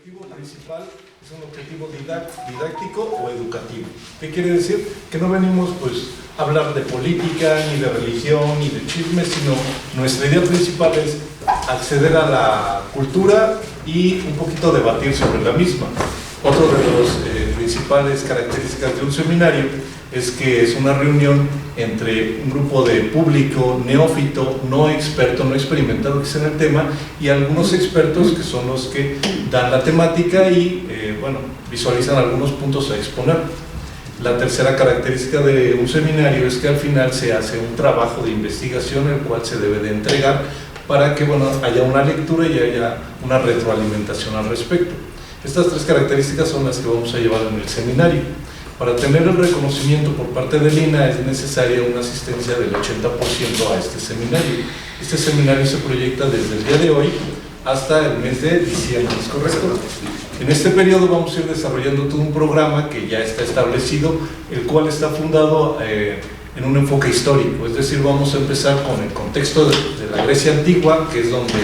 objetivo principal es un objetivo didáctico o educativo. ¿Qué quiere decir? Que no venimos pues a hablar de política, ni de religión, ni de chismes, sino nuestra idea principal es acceder a la cultura y un poquito debatir sobre la misma. Otro de las principales características de un seminario es que es una reunión entre un grupo de público neófito, no experto, no experimentado que sea en el tema, y algunos expertos que son los que dan la temática y bueno, visualizan algunos puntos a exponer. La tercera característica de un seminario es que al final se hace un trabajo de investigación el cual se debe de entregar para que bueno, haya una lectura y haya una retroalimentación al respecto. Estas tres características son las que vamos a llevar en el seminario. Para tener el reconocimiento por parte del INAH es necesaria una asistencia del 80% a este seminario. Este seminario se proyecta desde el día de hoy hasta el mes de diciembre, ¿es correcto? En este periodo vamos a ir desarrollando todo un programa que ya está establecido, el cual está fundado en un enfoque histórico, es decir, vamos a empezar con el contexto de la Grecia antigua, que es donde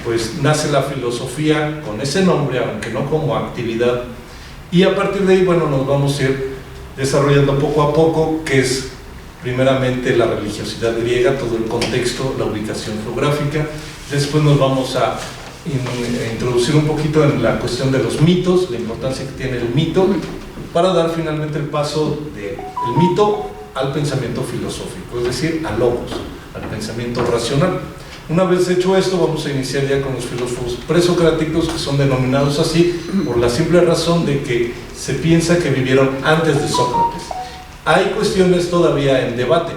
pues nace la filosofía con ese nombre, aunque no como actividad, y a partir de ahí, bueno, nos vamos a ir desarrollando poco a poco, que es primeramente la religiosidad griega, todo el contexto, la ubicación geográfica. Después nos vamos a introducir un poquito en la cuestión de los mitos, la importancia que tiene el mito, para dar finalmente el paso del mito al pensamiento filosófico, es decir, a logos, al pensamiento racional. Una vez hecho esto, vamos a iniciar ya con los filósofos presocráticos, que son denominados así por la simple razón de que se piensa que vivieron antes de Sócrates. Hay cuestiones todavía en debate.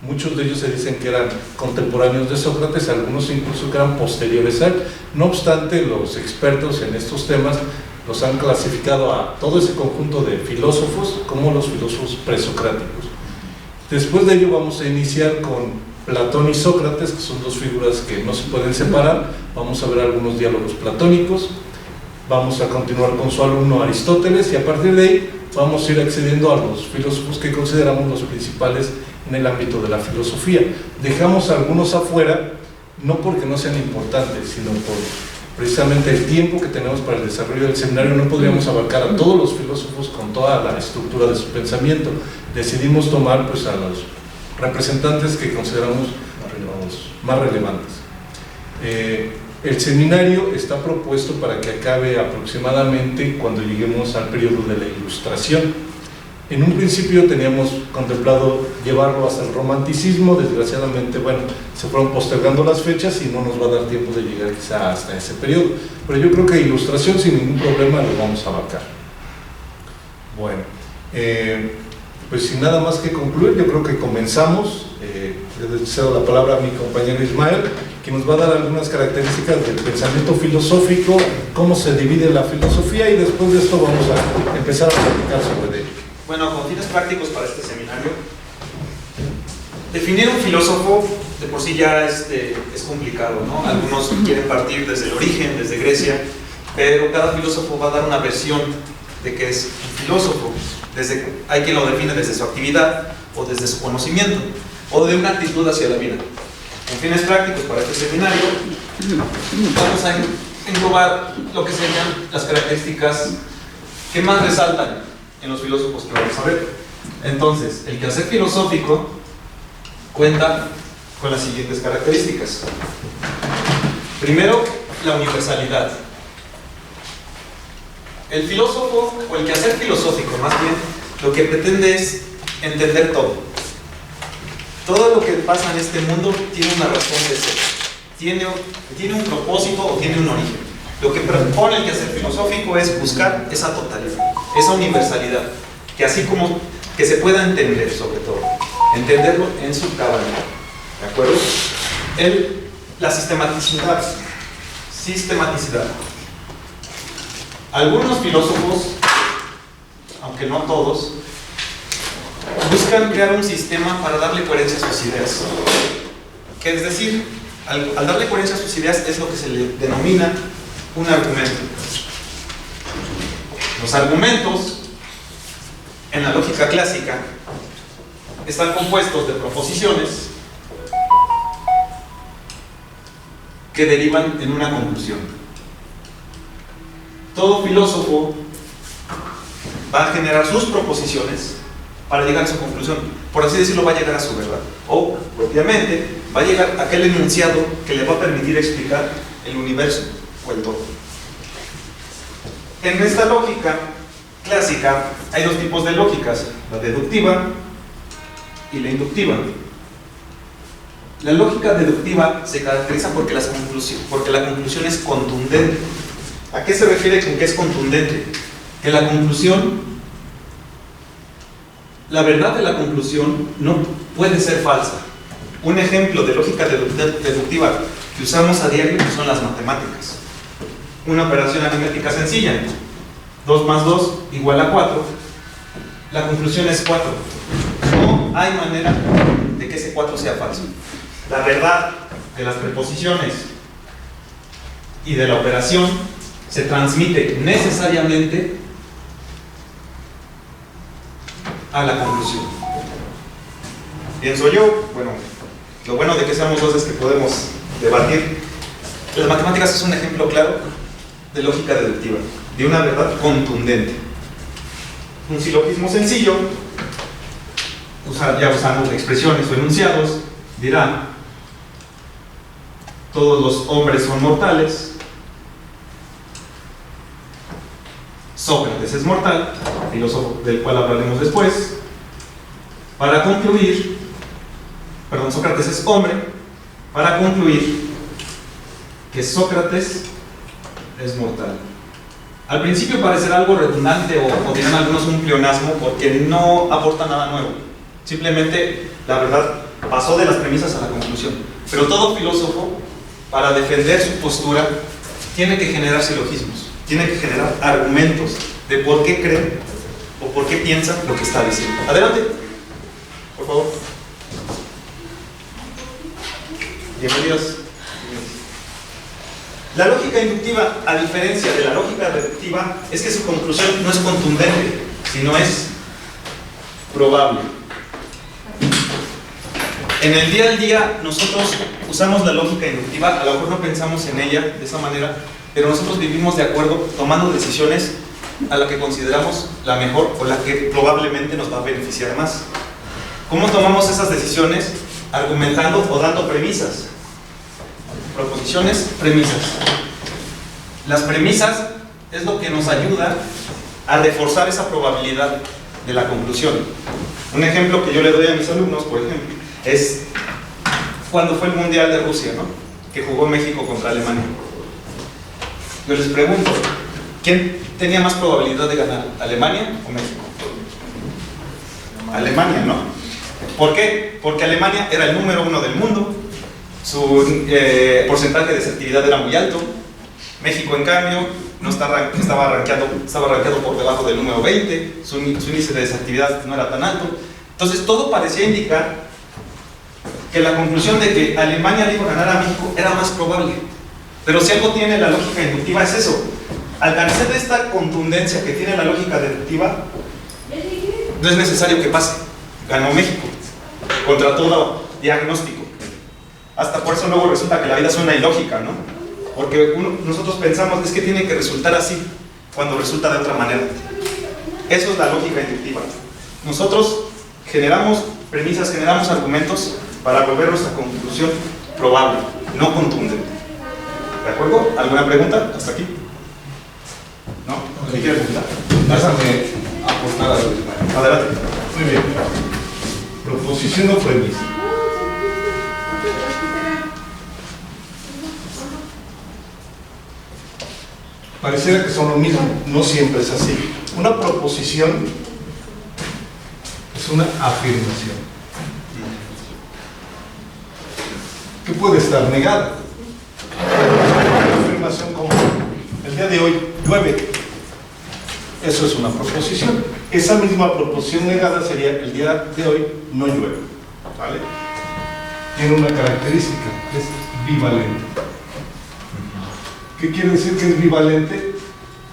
Muchos de ellos se dicen que eran contemporáneos de Sócrates, algunos incluso que eran posteriores a él. No obstante, los expertos en estos temas los han clasificado a todo ese conjunto de filósofos como los filósofos presocráticos. Después de ello vamos a iniciar con Platón y Sócrates, que son dos figuras que no se pueden separar. Vamos a ver algunos diálogos platónicos, vamos a continuar con su alumno Aristóteles y a partir de ahí vamos a ir accediendo a los filósofos que consideramos los principales en el ámbito de la filosofía. Dejamos algunos afuera, no porque no sean importantes, sino por precisamente el tiempo que tenemos para el desarrollo del seminario. No podríamos abarcar a todos los filósofos con toda la estructura de su pensamiento. Decidimos tomar pues a los representantes que consideramos más relevantes. El seminario está propuesto para que acabe aproximadamente cuando lleguemos al periodo de la Ilustración. En un principio teníamos contemplado llevarlo hasta el romanticismo, desgraciadamente, bueno, se fueron postergando las fechas y no nos va a dar tiempo de llegar quizá hasta ese periodo, pero yo creo que Ilustración sin ningún problema lo vamos a abarcar. Bueno, pues sin nada más que concluir, yo creo que comenzamos. Le cedo la palabra a mi compañero Ismael, que nos va a dar algunas características del pensamiento filosófico, cómo se divide la filosofía, y después de esto vamos a empezar a platicar sobre ello. Bueno, con fines prácticos para este seminario, definir un filósofo de por sí ya es complicado, ¿no? Algunos quieren partir desde el origen, desde Grecia, pero cada filósofo va a dar una versión de qué es un filósofo. Hay quien lo define desde su actividad o desde su conocimiento o de una actitud hacia la vida. Con fines prácticos para este seminario vamos a englobar lo que serían las características que más resaltan en los filósofos que vamos a ver. Entonces, el quehacer filosófico cuenta con las siguientes características. Primero, la universalidad. El filósofo, o el quehacer filosófico más bien, lo que pretende es entender todo. Todo lo que pasa en este mundo tiene una razón de ser, tiene un propósito o tiene un origen. Lo que propone el quehacer filosófico es buscar esa totalidad, esa universalidad, que así como que se pueda entender, sobre todo, entenderlo en su cabalidad, ¿de acuerdo? La sistematicidad. Algunos filósofos, aunque no todos, buscan crear un sistema para darle coherencia a sus ideas. Que es decir, al darle coherencia a sus ideas es lo que se le denomina un argumento. Los argumentos, en la lógica clásica, están compuestos de proposiciones que derivan en una conclusión. todo filósofo va a generar sus proposiciones para llegar a su conclusión. Por así decirlo, va a llegar a su verdad. O, propiamente, va a llegar a aquel enunciado que le va a permitir explicar el universo o el todo. En esta lógica clásica hay dos tipos de lógicas, la deductiva y la inductiva. La lógica deductiva se caracteriza porque la conclusión es contundente. ¿A qué se refiere con que es contundente? Que la conclusión, la verdad de la conclusión no puede ser falsa. Un ejemplo de lógica deductiva que usamos a diario son las matemáticas. Una operación aritmética sencilla, 2 más 2 igual a 4. La conclusión es 4. No hay manera de que ese 4 sea falso. La verdad de las preposiciones y de la operación se transmite necesariamente a la conclusión. Pienso yo, bueno, lo bueno de que seamos dos es que podemos debatir. Las matemáticas es un ejemplo claro de lógica deductiva, de una verdad contundente. Un silogismo sencillo, ya usando expresiones o enunciados, dirá: todos los hombres son mortales, Sócrates es mortal, filósofo del cual hablaremos después. Para concluir, Sócrates es hombre, para concluir que Sócrates es mortal. Al principio parecerá algo redundante o dirán algunos un pleonasmo porque no aporta nada nuevo. Simplemente, la verdad, pasó de las premisas a la conclusión. Pero todo filósofo, para defender su postura, tiene que generar silogismos, tiene que generar argumentos de por qué cree o por qué piensa lo que está diciendo. Adelante, por favor. Bienvenidos. La lógica inductiva, a diferencia de la lógica deductiva, es que su conclusión no es contundente, sino es probable. En el día a día nosotros usamos la lógica inductiva, a lo mejor no pensamos en ella de esa manera, pero nosotros vivimos de acuerdo, tomando decisiones a la que consideramos la mejor o la que probablemente nos va a beneficiar más. ¿Cómo tomamos esas decisiones? Argumentando o dando premisas. Proposiciones, premisas. Las premisas es lo que nos ayuda a reforzar esa probabilidad de la conclusión. Un ejemplo que yo le doy a mis alumnos, por ejemplo, es cuando fue el Mundial de Rusia, ¿no? Que jugó México contra Alemania. Yo les pregunto, ¿quién tenía más probabilidad de ganar, Alemania o México? Alemania, ¿no? ¿Por qué? Porque Alemania era el número 1 del mundo, su porcentaje de selectividad era muy alto. México, en cambio, no estaba rankeado por debajo del número 20, su índice de desactividad no era tan alto. Entonces todo parecía indicar que la conclusión de que Alemania le iba a ganar a México era más probable. Pero si algo tiene la lógica inductiva es eso. Al carecer de esta contundencia que tiene la lógica deductiva, no es necesario que pase. Ganó México, contra todo diagnóstico. Hasta por eso luego resulta que la vida suena ilógica, ¿no? Porque nosotros pensamos, es que tiene que resultar así, cuando resulta de otra manera. Eso es la lógica inductiva. Nosotros generamos premisas, generamos argumentos para volver nuestra conclusión probable, no contundente. ¿De acuerdo? ¿Alguna pregunta? ¿Hasta aquí? ¿No? ¿Me quiere preguntar? Déjame aportar algo. Adelante. Muy bien. Proposición o premisa. Pareciera que son lo mismo, no siempre es así. Una proposición es una afirmación que puede estar negada. Una afirmación como el día de hoy llueve. Eso es una proposición. Esa misma proposición negada sería el día de hoy no llueve. ¿Vale? Tiene una característica, es bivalente. ¿Qué quiere decir que es bivalente?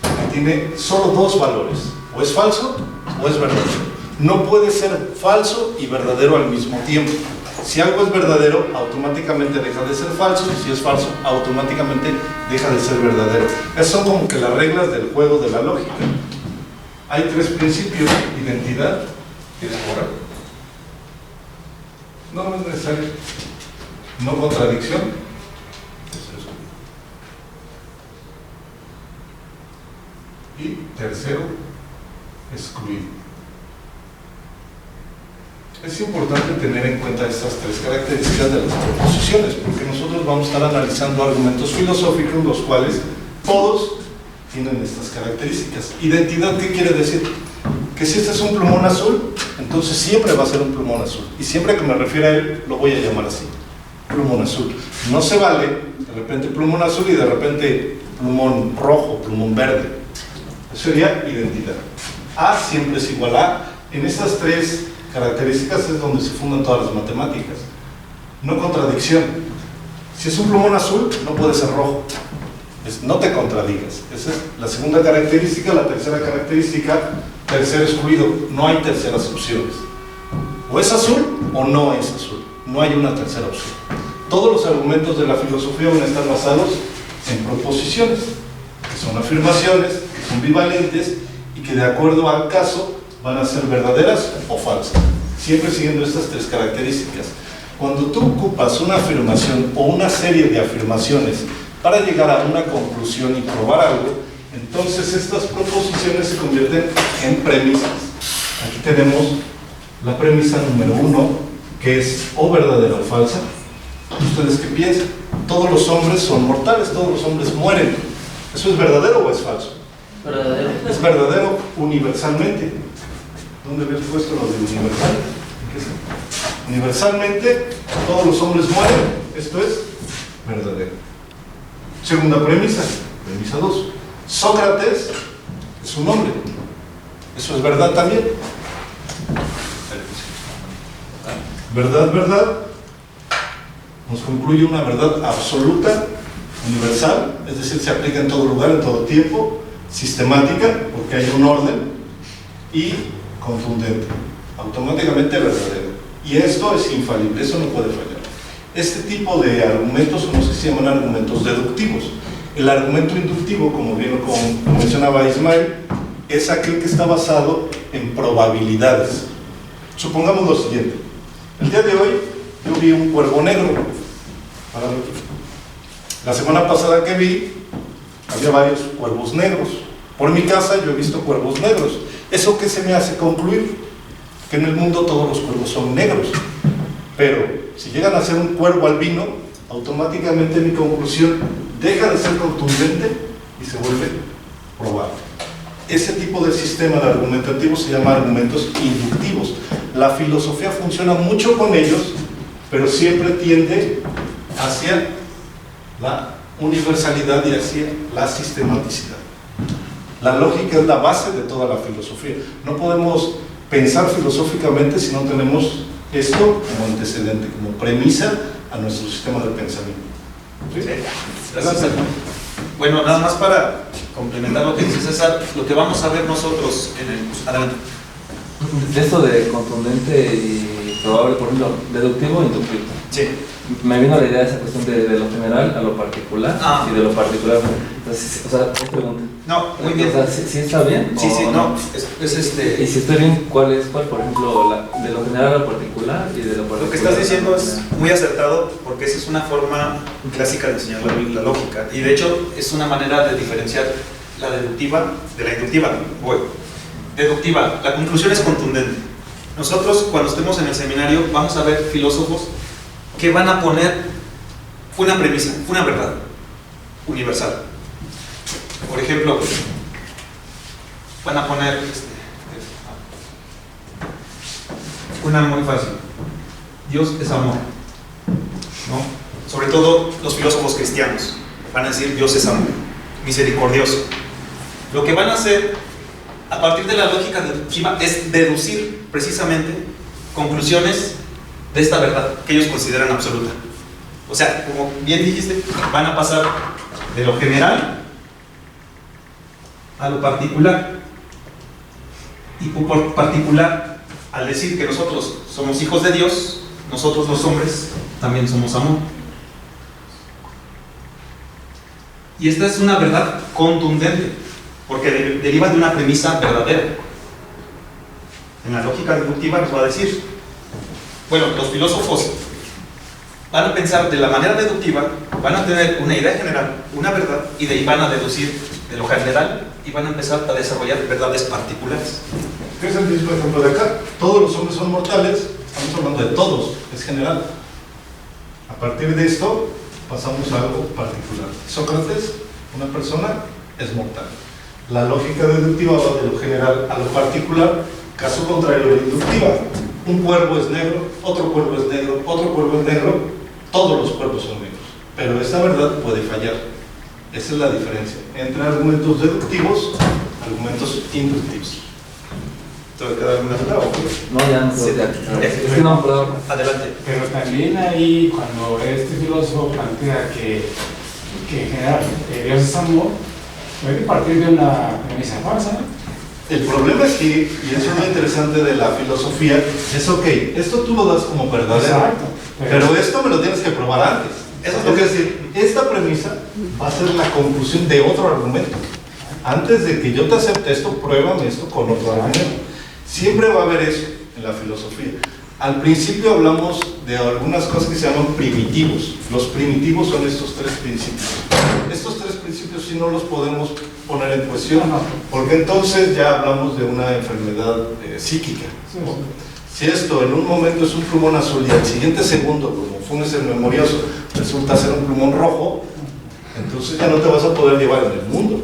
Que tiene solo dos valores, o es falso o es verdadero. No puede ser falso y verdadero al mismo tiempo. Si algo es verdadero, automáticamente deja de ser falso, y si es falso, automáticamente deja de ser verdadero. Esas son como que las reglas del juego de la lógica. Hay tres principios: identidad, moral. No es necesario. No contradicción. Y tercero, excluir. Es importante tener en cuenta estas tres características de las proposiciones, porque nosotros vamos a estar analizando argumentos filosóficos, los cuales todos tienen estas características. Identidad, ¿qué quiere decir? Que si este es un plumón azul, entonces siempre va a ser un plumón azul, y siempre que me refiera a él, lo voy a llamar así, plumón azul. No se vale de repente plumón azul y de repente plumón rojo, plumón verde. Eso sería identidad. A siempre es igual a. En estas tres características es donde se fundan todas las matemáticas. No contradicción. Si es un plumón azul, no puede ser rojo. No te contradigas. Esa es la segunda característica. La tercera característica, tercero excluido. No hay terceras opciones. O es azul o no es azul. No hay una tercera opción. Todos los argumentos de la filosofía van a estar basados en proposiciones, que son afirmaciones, que son bivalentes y que de acuerdo al caso van a ser verdaderas o falsas, siempre siguiendo estas tres características. Cuando tú ocupas una afirmación o una serie de afirmaciones para llegar a una conclusión y probar algo, entonces estas proposiciones se convierten en premisas. Aquí tenemos la premisa número 1, que es o verdadera o falsa. ¿Ustedes qué piensan? Todos los hombres son mortales, todos los hombres mueren. ¿Eso es verdadero o es falso? Verdadero. Es verdadero universalmente. ¿Dónde habías puesto lo de universal? Universalmente, todos los hombres mueren. Esto es verdadero. Segunda premisa, premisa 2. Sócrates es un hombre. Eso es verdad también. Verdad, verdad. Nos concluye una verdad absoluta, universal, es decir, se aplica en todo lugar, en todo tiempo, sistemática, porque hay un orden, y contundente, automáticamente verdadero. Y esto es infalible, eso no puede fallar. Este tipo de argumentos, no sé si se llaman argumentos deductivos. El argumento inductivo, como bien lo mencionaba Ismael, es aquel que está basado en probabilidades. Supongamos lo siguiente: el día de hoy yo vi un cuervo negro. La semana pasada que vi, había varios cuervos negros. Por mi casa yo he visto cuervos negros. ¿Eso qué se me hace concluir? Que en el mundo todos los cuervos son negros. Pero si llegan a ser un cuervo albino, automáticamente mi conclusión deja de ser contundente y se vuelve probable. Ese tipo de sistema de argumentativo se llama argumentos inductivos. La filosofía funciona mucho con ellos, pero siempre tiende hacia la universalidad y hacia la sistematicidad. La lógica es la base de toda la filosofía. No podemos pensar filosóficamente si no tenemos esto como antecedente, como premisa a nuestro sistema de pensamiento. ¿Sí? Sí. Gracias. Bueno, nada más para complementar lo que dice César, lo que vamos a ver nosotros en el... Adelante. De esto de contundente y probable, por ejemplo, deductivo e inductivo. Sí. Me vino la idea de esa cuestión de lo general a lo particular y de lo particular. Entonces, o sea, es pregunta. No, muy bien. O sea, ¿sí está bien? Sí, sí, no. Y si estoy bien, ¿cuál, por ejemplo, de lo general a lo particular y de lo particular? Lo que estás diciendo es muy acertado, porque esa es una forma clásica de enseñar la lógica. Y de hecho, es una manera de diferenciar la deductiva de la inductiva. Voy. Deductiva, la conclusión es contundente. Nosotros, cuando estemos en el seminario, vamos a ver filósofos que van a poner una premisa, una verdad universal. Por ejemplo, van a poner una muy fácil: Dios es amor, ¿no? Sobre todo los filósofos cristianos van a decir Dios es amor, misericordioso. Lo que van a hacer a partir de la lógica deductiva es deducir precisamente conclusiones de esta verdad que ellos consideran absoluta. O sea, como bien dijiste, van a pasar de lo general a lo particular. Y por particular, al decir que nosotros somos hijos de Dios, nosotros los hombres también somos amor. Y esta es una verdad contundente, porque deriva de una premisa verdadera. En la lógica deductiva nos va a decir, bueno, los filósofos van a pensar de la manera deductiva, van a tener una idea general, una verdad, y de ahí van a deducir de lo general y van a empezar a desarrollar verdades particulares. ¿Qué es el mismo ejemplo de acá? Todos los hombres son mortales, estamos hablando de todos, es general. A partir de esto pasamos a algo particular. Sócrates, una persona, es mortal. La lógica deductiva va de lo general a lo particular, caso contrario de la inductiva. Un cuervo es negro, otro cuervo es negro, otro cuervo es negro, todos los cuervos son negros. Pero esta verdad puede fallar. Esa es la diferencia entre argumentos deductivos y argumentos inductivos. ¿Te queda alguna duda? No, ya no Sí, es que no, perdón. Adelante. Pero también ahí, cuando este filósofo plantea que en general Dios es amor, puede partir de una premisa falsa. El problema aquí, y eso es lo interesante de la filosofía, es ok, esto tú lo das como verdadero, Exacto. pero esto me lo tienes que probar antes. Eso es lo que decir, esta premisa va a ser la conclusión de otro argumento. Antes de que yo te acepte esto, pruébame esto con otro argumento. Siempre va a haber eso en la filosofía. Al principio hablamos de algunas cosas que se llaman primitivos. Los primitivos son estos tres principios. Estos tres principios sí no los podemos poner en cuestión, porque entonces ya hablamos de una enfermedad psíquica. Si esto en un momento es un plumón azul y al siguiente segundo, como funes el memorioso, resulta ser un plumón rojo, entonces ya no te vas a poder llevar en el mundo.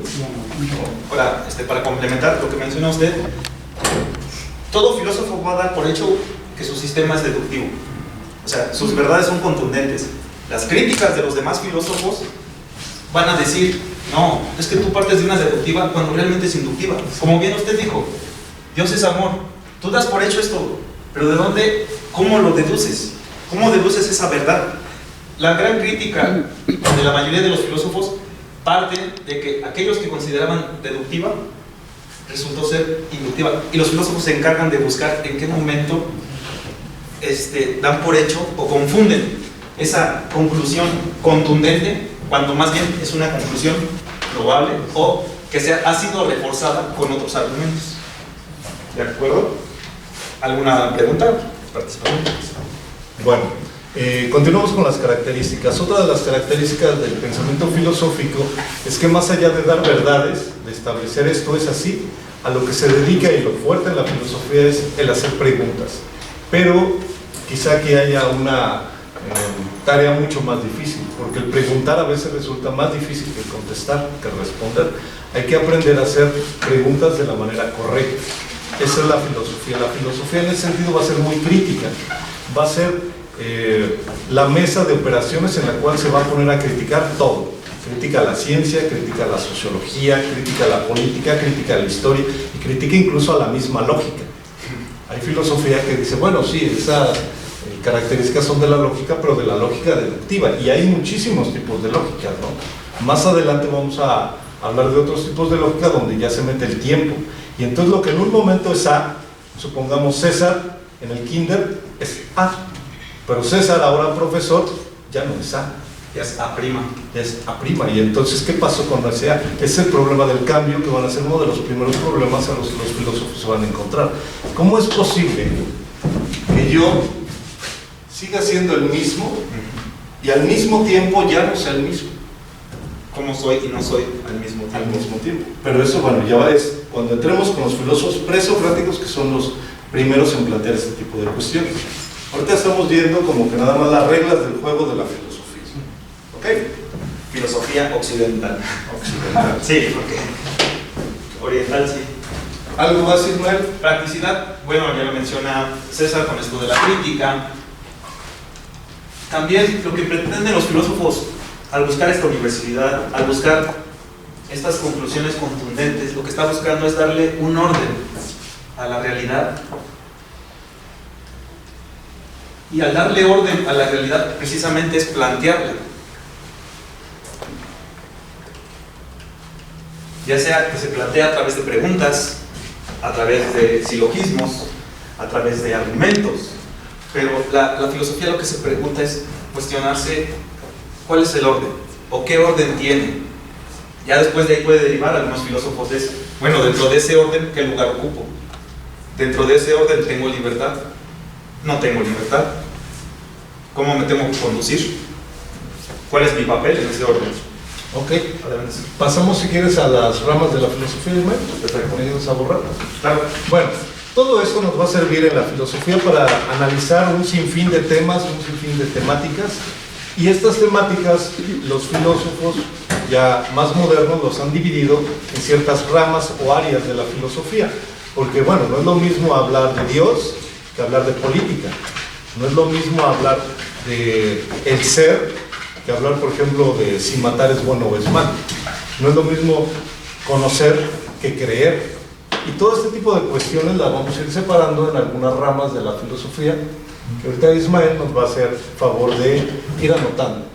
Ahora, para complementar lo que menciona usted, todo filósofo va a dar por hecho que su sistema es deductivo. O sea, sus verdades son contundentes. Las críticas de los demás filósofos van a decir, no, es que tú partes de una deductiva cuando realmente es inductiva. Como bien usted dijo, Dios es amor. Tú das por hecho esto, pero ¿de dónde? ¿Cómo lo deduces? ¿Cómo deduces esa verdad? La gran crítica de la mayoría de los filósofos parte de que aquellos que consideraban deductiva resultó ser inductiva, y los filósofos se encargan de buscar en qué momento dan por hecho o confunden esa conclusión contundente cuando más bien es una conclusión probable o que ha sido reforzada con otros argumentos. ¿De acuerdo? ¿Alguna pregunta? ¿Participación? Bueno, continuamos con las características. Otra de las características del pensamiento filosófico es que más allá de dar verdades, de establecer esto es así, a lo que se dedica, y lo fuerte en la filosofía es el hacer preguntas. Pero quizá que haya una tarea mucho más difícil, porque el preguntar a veces resulta más difícil que contestar, que responder. Hay que aprender a hacer preguntas de la manera correcta. Esa es la filosofía. La filosofía en ese sentido va a ser muy crítica. Va a ser la mesa de operaciones en la cual se va a poner a criticar todo. Critica la ciencia, critica la sociología, critica la política, critica la historia y critica incluso a la misma lógica. Hay filosofía que dice, bueno, sí, esas características son de la lógica, pero de la lógica deductiva. Y hay muchísimos tipos de lógica, ¿no? Más adelante vamos a hablar de otros tipos de lógica donde ya se mete el tiempo. Y entonces lo que en un momento es A, supongamos César en el kinder es A, pero César ahora profesor ya no es A. Ya es A'. Ya es A'. Y entonces, ¿qué pasó con ese A? Es el problema del cambio, que van a ser uno de los primeros problemas a los que los filósofos se van a encontrar. ¿Cómo es posible que yo siga siendo el mismo y al mismo tiempo ya no sea el mismo? ¿Cómo soy y no soy al mismo tiempo? Al mismo tiempo. Pero eso, bueno, ya es cuando entremos con los filósofos presocráticos, que son los primeros en plantear este tipo de cuestiones. Ahorita estamos viendo como que nada más las reglas del juego de la filosofía. ¿Ok? Filosofía occidental. Occidental. Sí, porque oriental sí. ¿Algo más, Ismael? Practicidad, bueno, ya lo menciona César con esto de la crítica. También lo que pretenden los filósofos al buscar esta universalidad, al buscar estas conclusiones contundentes, lo que está buscando es darle un orden a la realidad. Y al darle orden a la realidad, precisamente es plantearla. Ya sea que se plantea a través de preguntas, a través de silogismos, a través de argumentos, Pero la filosofía lo que se pregunta es cuestionarse cuál es el orden, o qué orden tiene. Ya después de ahí puede derivar algunos filósofos de eso. Bueno, dentro de ese orden, ¿qué lugar ocupo? Dentro de ese orden, ¿tengo libertad? No tengo libertad. ¿Cómo me tengo que conducir? ¿Cuál es mi papel en ese orden? Ok, pasamos si quieres a las ramas de la filosofía, Ismael. Perfecto. ¿Me ayudas a borrar? Claro. Bueno, todo esto nos va a servir en la filosofía para analizar un sinfín de temas, un sinfín de temáticas, y estas temáticas los filósofos ya más modernos los han dividido en ciertas ramas o áreas de la filosofía, porque bueno, no es lo mismo hablar de Dios que hablar de política, no es lo mismo hablar de el ser que hablar, por ejemplo, de si matar es bueno o es malo. No es lo mismo conocer que creer. Y todo este tipo de cuestiones las vamos a ir separando en algunas ramas de la filosofía, que ahorita Ismael nos va a hacer favor de ir anotando.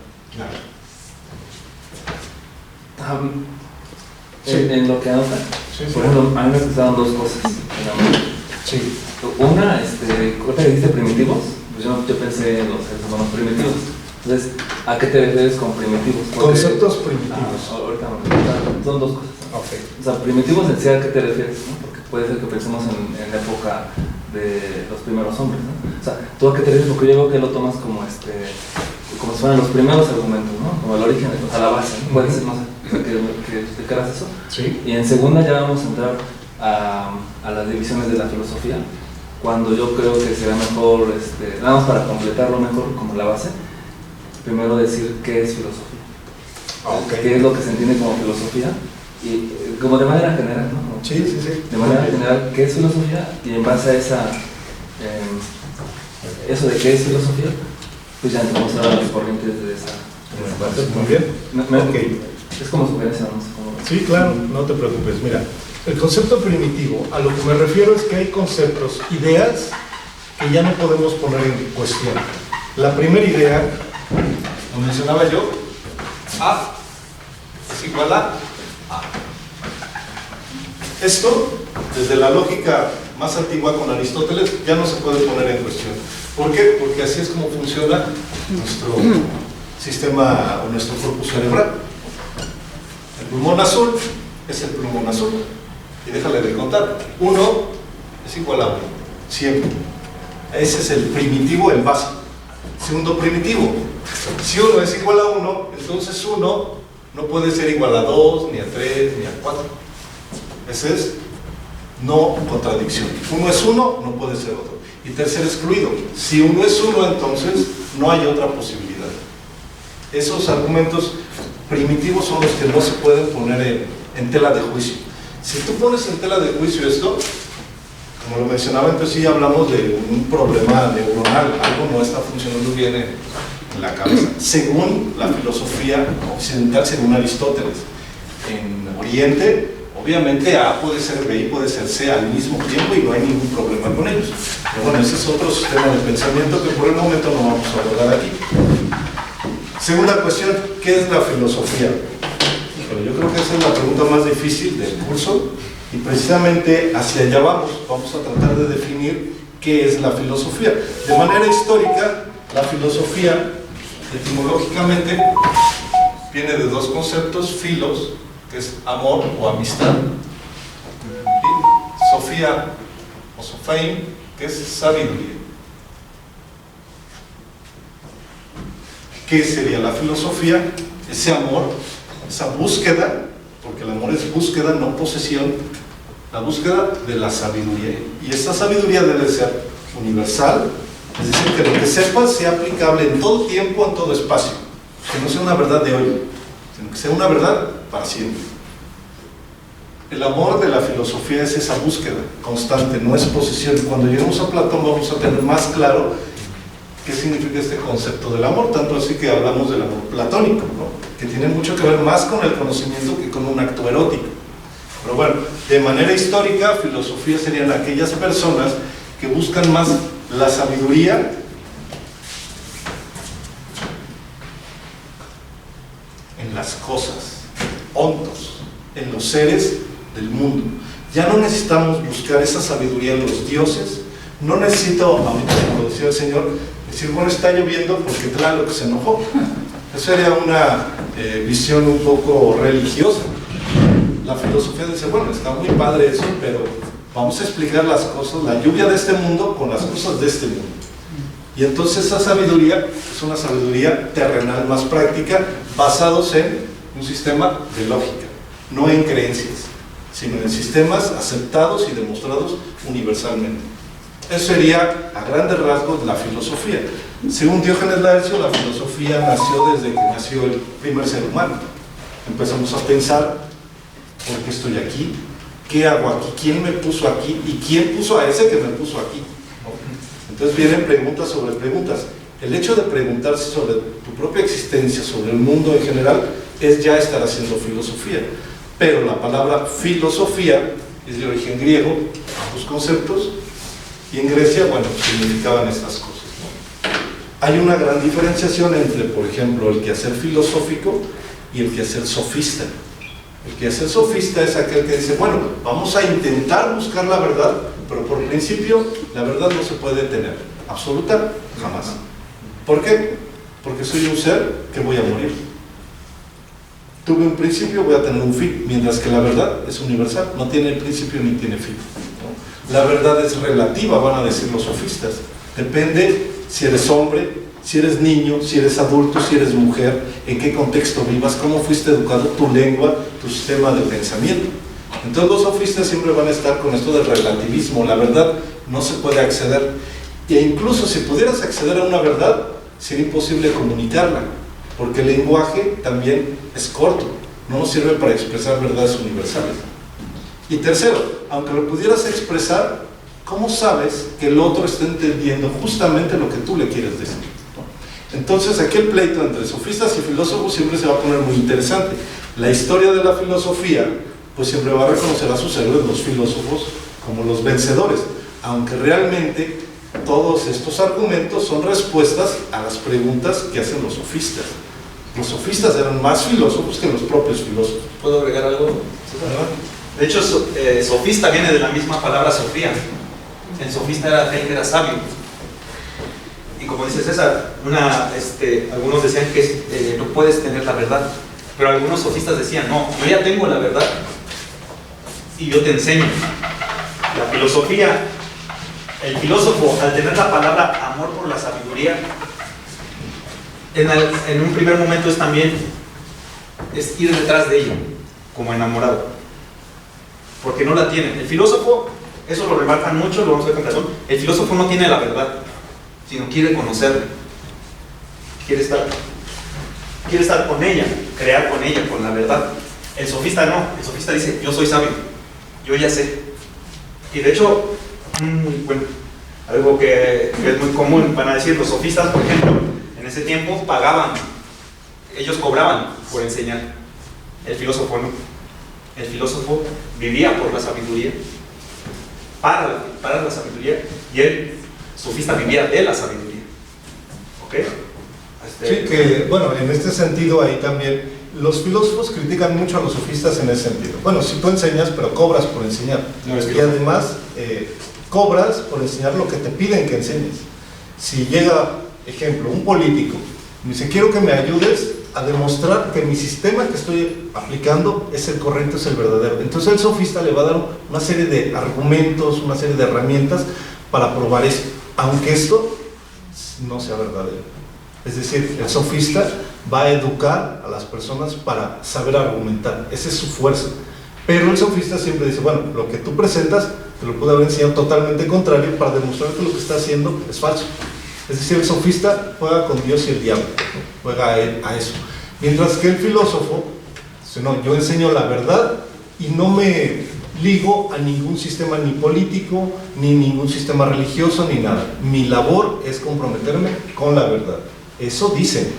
En lo que anotan, por ejemplo, a mí me gustaron dos cosas. Sí. Una, ¿cuál te dijiste primitivos? Pues yo pensé en los seres humanos primitivos. Entonces, ¿a qué te refieres con primitivos? Porque, conceptos primitivos. Ahorita son dos cosas, ¿no? Okay. O sea, primitivos en sí, ¿a qué te refieres? ¿No? Porque puede ser que pensemos en la época de los primeros hombres, ¿no? O sea, ¿tú a qué te refieres? Porque yo veo que lo tomas como como si fueran los primeros argumentos, ¿no? Como el origen, o sea, la base, ¿no? Puede ser, no sé, o sea, que explicaras eso. Sí. Y en segunda ya vamos a entrar a las divisiones de la filosofía, cuando yo creo que será mejor, nada más para completarlo mejor como la base, primero decir qué es filosofía, Okay. qué es lo que se entiende como filosofía, y como de manera general, ¿no? Sí, sí, sí. De manera general, ¿qué es filosofía? Y en base a eso de qué es filosofía, pues ya entramos a las corrientes de esa. Muy bien. Okay. Es como sugerencia, no sé cómo. Sí, claro, no te preocupes. Mira, el concepto primitivo, a lo que me refiero es que hay conceptos, ideas que ya no podemos poner en cuestión. La primera idea, lo mencionaba yo, A es igual a A. Esto, desde la lógica más antigua con Aristóteles, ya no se puede poner en cuestión. ¿Por qué? Porque así es como funciona nuestro sistema o nuestro corpus cerebral. El pulmón azul es el pulmón azul. Y déjale de contar. 1 es igual a 1. Siempre. Ese es el primitivo, el básico. Segundo primitivo. Si 1 es igual a 1, entonces 1 no puede ser igual a 2, ni a 3, ni a 4. Ese es no contradicción. 1 es 1, no puede ser otro. Y tercer excluido. Si 1 es 1, entonces no hay otra posibilidad. Esos argumentos primitivos son los que no se pueden poner en tela de juicio. Si tú pones en tela de juicio esto, como lo mencionaba antes, sí hablamos de un problema neuronal, algo no está funcionando bien en la cabeza, según la filosofía occidental, según Aristóteles. En Oriente, obviamente A puede ser B y puede ser C al mismo tiempo y no hay ningún problema con ellos. Pero bueno, ese es otro sistema de pensamiento que por el momento no vamos a abordar aquí. Segunda cuestión, ¿qué es la filosofía? Yo creo que esa es la pregunta más difícil del curso y precisamente hacia allá vamos a tratar de definir qué es la filosofía. De manera histórica, la filosofía etimológicamente viene de dos conceptos: filos, que es amor o amistad, y sofía o sophein, que es sabiduría. ¿Qué sería la filosofía? Ese amor, esa búsqueda, porque el amor es búsqueda, no posesión, la búsqueda de la sabiduría. Y esta sabiduría debe ser universal, es decir, que lo que sepas sea aplicable en todo tiempo, en todo espacio, que no sea una verdad de hoy, sino que sea una verdad para siempre. El amor de la filosofía es esa búsqueda constante, no es posesión. Cuando lleguemos a Platón vamos a tener más claro qué significa este concepto del amor, tanto así que hablamos del amor platónico, ¿no? Que tiene mucho que ver más con el conocimiento que con un acto erótico. Pero bueno, de manera histórica, filosofía serían aquellas personas que buscan más la sabiduría en las cosas, ontos, en los seres del mundo. Ya no necesitamos buscar esa sabiduría en los dioses, No necesito, ahorita como decía el señor, decir, bueno, está lloviendo porque Tlaloc se enojó. Eso sería una visión un poco religiosa. La filosofía dice, bueno, está muy padre eso, pero vamos a explicar las cosas, la lluvia de este mundo con las cosas de este mundo. Y entonces esa sabiduría es una sabiduría terrenal más práctica, basados en un sistema de lógica, no en creencias, sino en sistemas aceptados y demostrados universalmente. Eso sería, a grandes rasgos, la filosofía. Según Diógenes Laercio, la filosofía nació desde que nació el primer ser humano. Empezamos a pensar, ¿por qué estoy aquí? ¿Qué hago aquí? ¿Quién me puso aquí? ¿Y quién puso a ese que me puso aquí? Entonces vienen preguntas sobre preguntas. El hecho de preguntarse sobre tu propia existencia, sobre el mundo en general, es ya estar haciendo filosofía. Pero la palabra filosofía es de origen griego, ambos conceptos, y en Grecia, bueno, significaban estas cosas, ¿no? Hay una gran diferenciación entre, por ejemplo, el quehacer filosófico y el quehacer sofista. El quehacer sofista es aquel que dice, bueno, vamos a intentar buscar la verdad, pero por principio la verdad no se puede tener, absoluta, jamás. ¿Por qué? Porque soy un ser que voy a morir. Tuve un principio, voy a tener un fin, mientras que la verdad es universal, no tiene principio ni tiene fin, ¿no? La verdad es relativa, van a decir los sofistas. Depende si eres hombre, si eres niño, si eres adulto, si eres mujer, en qué contexto vivas, cómo fuiste educado, tu lengua, tu sistema de pensamiento. Entonces los sofistas siempre van a estar con esto del relativismo. La verdad no se puede acceder, e incluso si pudieras acceder a una verdad, sería imposible comunicarla, porque el lenguaje también es corto, no nos sirve para expresar verdades universales. Y tercero, aunque lo pudieras expresar, ¿cómo sabes que el otro está entendiendo justamente lo que tú le quieres decir? Entonces aquí el pleito entre sofistas y filósofos siempre se va a poner muy interesante. La historia de la filosofía pues siempre va a reconocer a sus héroes, los filósofos, como los vencedores, aunque realmente todos estos argumentos son respuestas a las preguntas que hacen los sofistas. Los sofistas eran más filósofos que los propios filósofos. ¿Puedo agregar algo? De hecho, sofista viene de la misma palabra Sofía. El sofista era aquel que era sabio. Y como dice César, algunos decían que no puedes tener la verdad, pero algunos sofistas decían, no, yo ya tengo la verdad y yo te enseño. La filosofía, el filósofo, al tener la palabra amor por la sabiduría, en un primer momento es también ir detrás de ella, como enamorado, porque no la tiene. El filósofo, eso lo remarcan mucho, lo vamos a ver con razón, el filósofo no tiene la verdad, sino quiere conocerla, quiere estar con ella, crear con ella, con la verdad. El sofista no, el sofista dice, yo soy sabio, yo ya sé. Y de hecho, bueno, algo que es muy común, van a decir los sofistas, por ejemplo, en ese tiempo pagaban, ellos cobraban por enseñar. El filósofo no. El filósofo vivía por la sabiduría, para la sabiduría, y el sofista vivía de la sabiduría. ¿Ok? Sí, que bueno, en este sentido ahí también los filósofos critican mucho a los sofistas en ese sentido. Bueno, si tú enseñas, pero cobras por enseñar. Y además cobras por enseñar lo que te piden que enseñes. Si llega, ejemplo, un político, me dice, quiero que me ayudes a demostrar que mi sistema que estoy aplicando es el correcto, es el verdadero. Entonces el sofista le va a dar una serie de argumentos, una serie de herramientas para probar eso, aunque esto no sea verdadero. Es decir, el sofista va a educar a las personas para saber argumentar, esa es su fuerza. Pero el sofista siempre dice, bueno, lo que tú presentas te lo puede haber enseñado totalmente contrario para demostrar que lo que está haciendo es falso. Es decir, el sofista juega con Dios y el diablo, ¿no? Juega a eso. Mientras que el filósofo dice, no, yo enseño la verdad y no me ligo a ningún sistema ni político, ni ningún sistema religioso, ni nada. Mi labor es comprometerme con la verdad. Eso dicen,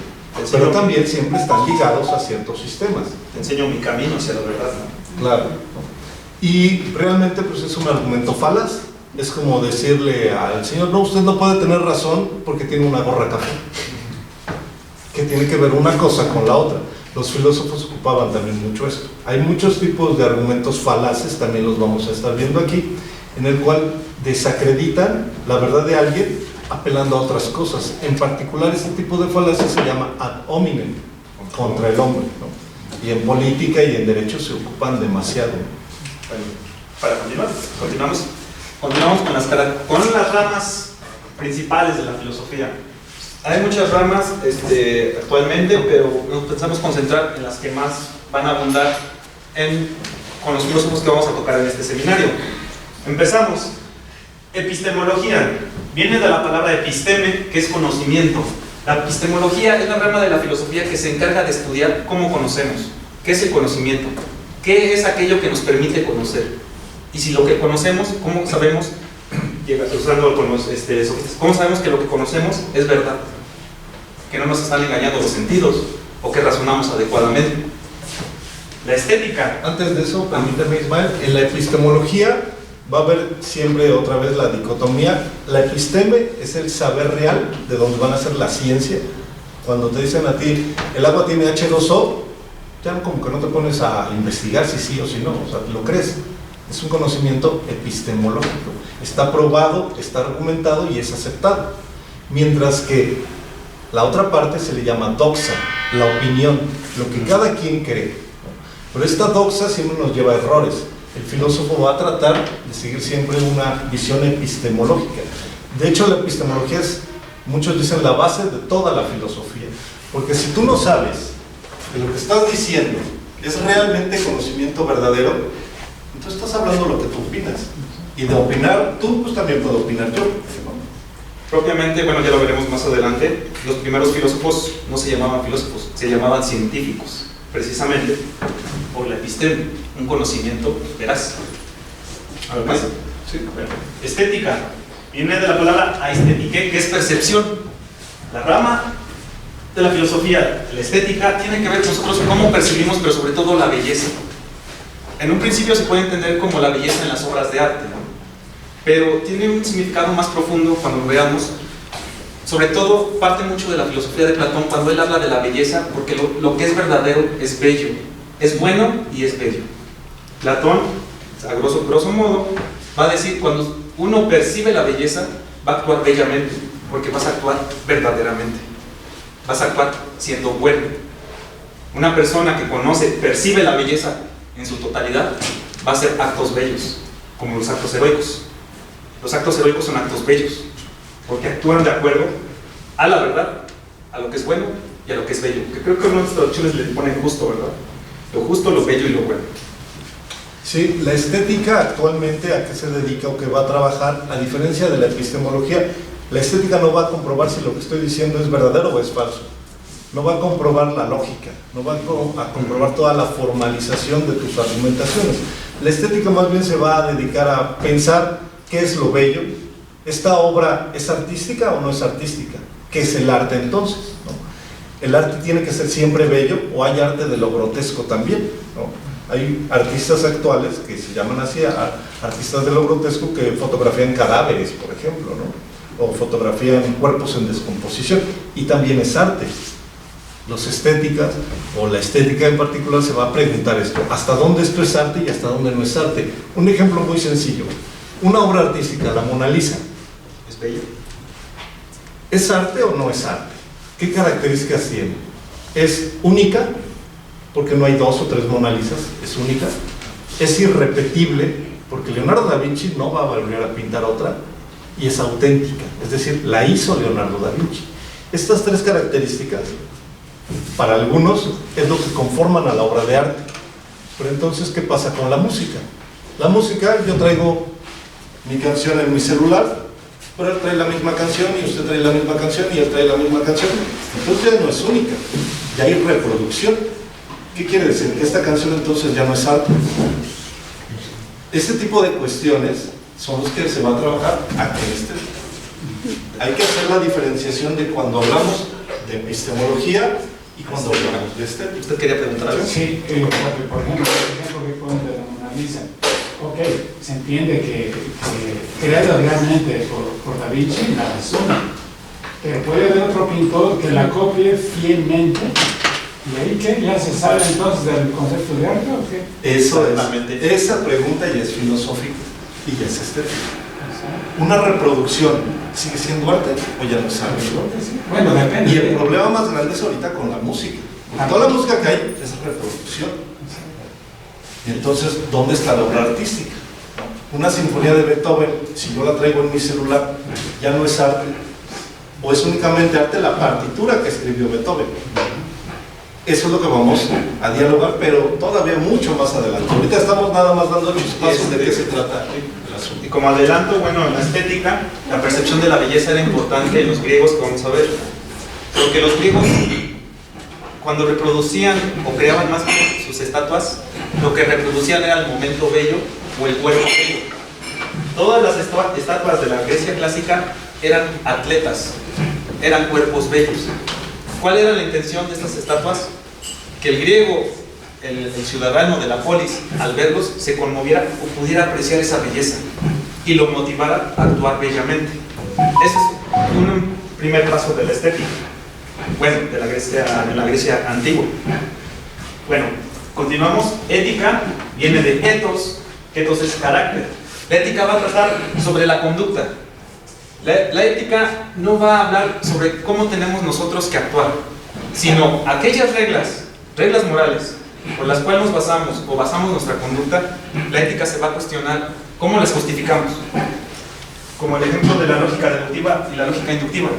pero también siempre están ligados a ciertos sistemas. Te enseño mi camino hacia la verdad, ¿no? Claro. Y realmente pues es un argumento falaz. Es como decirle al señor, no, usted no puede tener razón porque tiene una gorra café. Que tiene que ver una cosa con la otra. Los filósofos ocupaban también mucho esto. Hay muchos tipos de argumentos falaces, también los vamos a estar viendo aquí. en el cual desacreditan la verdad de alguien apelando a otras cosas. En particular, este tipo de falacia se llama ad hominem, contra el hombre, ¿no? Y en política y en derecho se ocupan demasiado. Bueno, para continuar, continuamos con las ramas principales de la filosofía. Hay muchas ramas actualmente, pero nos pensamos concentrar en las que más van a abundar con los filósofos que vamos a tocar en este seminario. Empezamos. Epistemología. Viene de la palabra episteme, que es conocimiento. La epistemología es la rama de la filosofía que se encarga de estudiar cómo conocemos. ¿Qué es el conocimiento? ¿Qué es aquello que nos permite conocer? Y si lo que conocemos, ¿cómo sabemos? ¿Cómo sabemos que lo que conocemos es verdad? Que no nos están engañando los sentidos, o que razonamos adecuadamente. La estética. Antes de eso, permítame, Ismael, en la epistemología va a haber siempre otra vez la dicotomía. La episteme es el saber real, de donde van a ser la ciencia. Cuando te dicen a ti, el agua tiene H2O, ya como que no te pones a investigar si sí o si no, o sea, lo crees. Es un conocimiento epistemológico. Está probado, está argumentado y es aceptado. Mientras que la otra parte se le llama doxa, la opinión, lo que cada quien cree. Pero esta doxa siempre nos lleva a errores. El filósofo va a tratar de seguir siempre una visión epistemológica. De hecho, la epistemología es, muchos dicen, la base de toda la filosofía. Porque si tú no sabes que lo que estás diciendo es realmente conocimiento verdadero, entonces estás hablando lo que tú opinas. Y de opinar, tú pues también puedo opinar yo, ¿no? Propiamente, bueno, ya lo veremos más adelante, los primeros filósofos no se llamaban filósofos, se llamaban científicos, precisamente por la episteme, un conocimiento veraz. ¿Algo más? Sí. Bueno, estética, viene de la palabra aesthetique, que es percepción. La rama de la filosofía, la estética, tiene que ver con nosotros cómo percibimos, pero sobre todo la belleza. En un principio se puede entender como la belleza en las obras de arte, ¿no? Pero tiene un significado más profundo cuando lo veamos. Sobre todo, parte mucho de la filosofía de Platón cuando él habla de la belleza, porque lo que es verdadero es bello, es bueno y es bello. Platón, a grosso modo, va a decir, cuando uno percibe la belleza, va a actuar bellamente, porque vas a actuar verdaderamente, vas a actuar siendo bueno. Una persona que conoce, percibe la belleza en su totalidad, va a hacer actos bellos, como los actos heroicos. Los actos heroicos son actos bellos, porque actúan de acuerdo a la verdad, a lo que es bueno y a lo que es bello. Que creo que uno de los traducciones le ponen justo, ¿verdad? Lo justo, lo bello y lo bueno. Sí, la estética actualmente a qué se dedica o qué va a trabajar, a diferencia de la epistemología, la estética no va a comprobar si lo que estoy diciendo es verdadero o es falso. No va a comprobar la lógica, no va a comprobar toda la formalización de tus argumentaciones. La estética más bien se va a dedicar a pensar qué es lo bello. ¿Esta obra es artística o no es artística? ¿Qué es el arte entonces? ¿No? ¿El arte tiene que ser siempre bello o hay arte de lo grotesco también? ¿No? Hay artistas actuales que se llaman así, artistas de lo grotesco, que fotografían cadáveres, por ejemplo, ¿no? O fotografían cuerpos en descomposición, y también es arte. Los estéticas, o la estética en particular, se va a preguntar esto: ¿hasta dónde esto es arte y hasta dónde no es arte? Un ejemplo muy sencillo: una obra artística, la Mona Lisa, Es bello. ¿es arte o no es arte? ¿Qué características tiene? ¿Es única? Porque no hay dos o tres Mona Lisas, es única. ¿Es irrepetible? Porque Leonardo da Vinci no va a volver a pintar otra. Y es auténtica, es decir, la hizo Leonardo da Vinci. Estas tres características, para algunos, es lo que conforman a la obra de arte. Pero entonces, ¿qué pasa con la música? La música, yo traigo mi canción en mi celular, pero él trae la misma canción, y usted trae la misma canción, y él trae la misma canción. Entonces ya no es única, ya hay reproducción. ¿Qué quiere decir? Que esta canción entonces ya no es arte. Este tipo de cuestiones son los que se va a trabajar aquí en este. Hay que hacer la diferenciación de cuando hablamos de epistemología y cuando hablamos de estética. ¿Usted quería preguntar algo? Sí, por ejemplo, que pone de la Mona Lisa. Ok, se entiende que creado realmente por Da Vinci la razón, pero puede haber otro pintor que la copie fielmente, y ahí que ya se sabe entonces del concepto de arte, ¿o qué? Eso es, esa pregunta ya es filosófica. y ya es estética. Una reproducción sigue siendo arte o ya no es arte. Bueno, depende. Y el problema más grande es ahorita con la música. Porque toda la música que hay es reproducción. Y entonces, ¿dónde está la obra artística? Una sinfonía de Beethoven, si yo la traigo en mi celular, ya no es arte. O es únicamente arte la partitura que escribió Beethoven. Eso es lo que vamos a dialogar, pero todavía mucho más adelante. Ahorita estamos nada más dando los pasos de qué se trata el asunto. Y como adelanto, bueno, en la estética, la percepción de la belleza era importante en los griegos, que vamos a ver. Porque los griegos, cuando reproducían o creaban más sus estatuas, lo que reproducían era el momento bello o el cuerpo bello. Todas las estatuas de la Grecia clásica eran atletas, eran cuerpos bellos. ¿Cuál era la intención de estas estatuas? Que el griego, el ciudadano de la polis, al verlos, se conmoviera o pudiera apreciar esa belleza y lo motivara a actuar bellamente. Ese es un primer paso de la estética. Bueno, de la Grecia antigua. Bueno, continuamos. Ética viene de ethos. Ethos es carácter. La ética va a tratar sobre la conducta. La ética no va a hablar sobre cómo tenemos nosotros que actuar, sino aquellas reglas morales por las cuales nos basamos o basamos nuestra conducta. La ética se va a cuestionar cómo las justificamos. Como el ejemplo de la lógica deductiva y la lógica inductiva.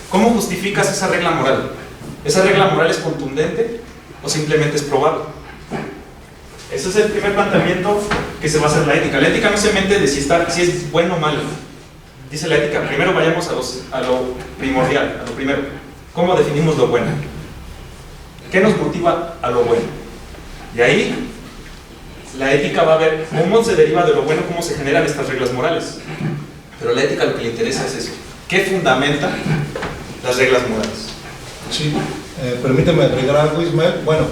¿Cómo justificas esa regla moral? ¿Esa regla moral es contundente o simplemente es probable? Ese es el primer planteamiento que se va a hacer la ética. La ética no se mente de si es bueno o malo. Dice la ética, primero vayamos a lo primordial, a lo primero. ¿Cómo definimos lo bueno? ¿Qué nos motiva a lo bueno? Y ahí, la ética va a ver cómo se deriva de lo bueno, cómo se generan estas reglas morales. Pero la ética lo que le interesa es eso. ¿Qué fundamenta las reglas morales? Sí, permíteme agregar algo, Ismael. Bueno,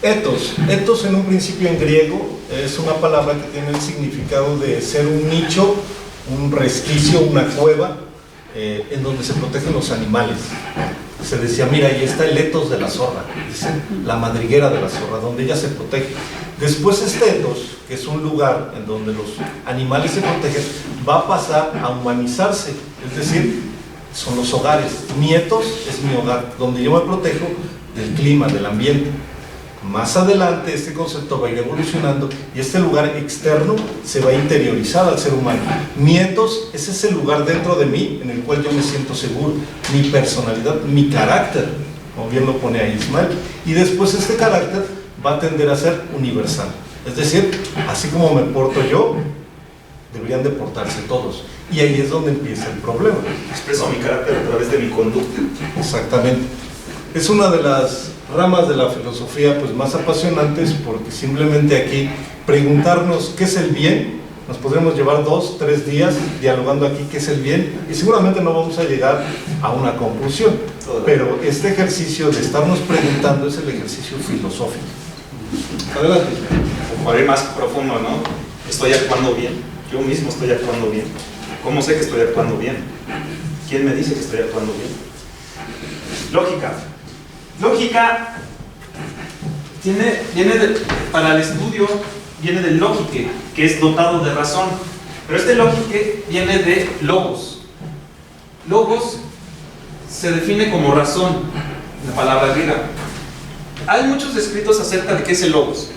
ethos. Ethos en un principio en griego es una palabra que tiene el significado de ser un nicho, un resquicio, una cueva en donde se protegen los animales. Se decía, mira, ahí está el ethos de la zorra, dice, la madriguera de la zorra, donde ella se protege. Después este ethos, que es un lugar en donde los animales se protegen, va a pasar a humanizarse, es decir, son los hogares. Mi ethos es mi hogar, donde yo me protejo del clima, del ambiente. Más adelante este concepto va a ir evolucionando y este lugar externo se va a interiorizar al ser humano. Mi ethos es ese lugar dentro de mí en el cual yo me siento seguro, mi personalidad, mi carácter, como bien lo pone ahí Ismael. Y después este carácter va a tender a ser universal. Es decir, así como me porto yo, deberían de portarse todos. Y ahí es donde empieza el problema. Expreso mi carácter a través de mi conducta. Exactamente. Es una de las ramas de la filosofía pues más apasionantes, porque simplemente aquí preguntarnos qué es el bien, nos podremos llevar 2, 3 días dialogando aquí qué es el bien y seguramente no vamos a llegar a una conclusión, pero este ejercicio de estarnos preguntando es el ejercicio filosófico. Adelante. Para ir más profundo, ¿no? ¿Estoy actuando bien? Yo mismo estoy actuando bien. ¿Cómo sé que estoy actuando bien? ¿Quién me dice que estoy actuando bien? Lógica. Lógica para el estudio viene del lógique, que es dotado de razón. Pero este lógique viene de logos. Logos se define como razón, la palabra griega. Hay muchos escritos acerca de qué es el logos.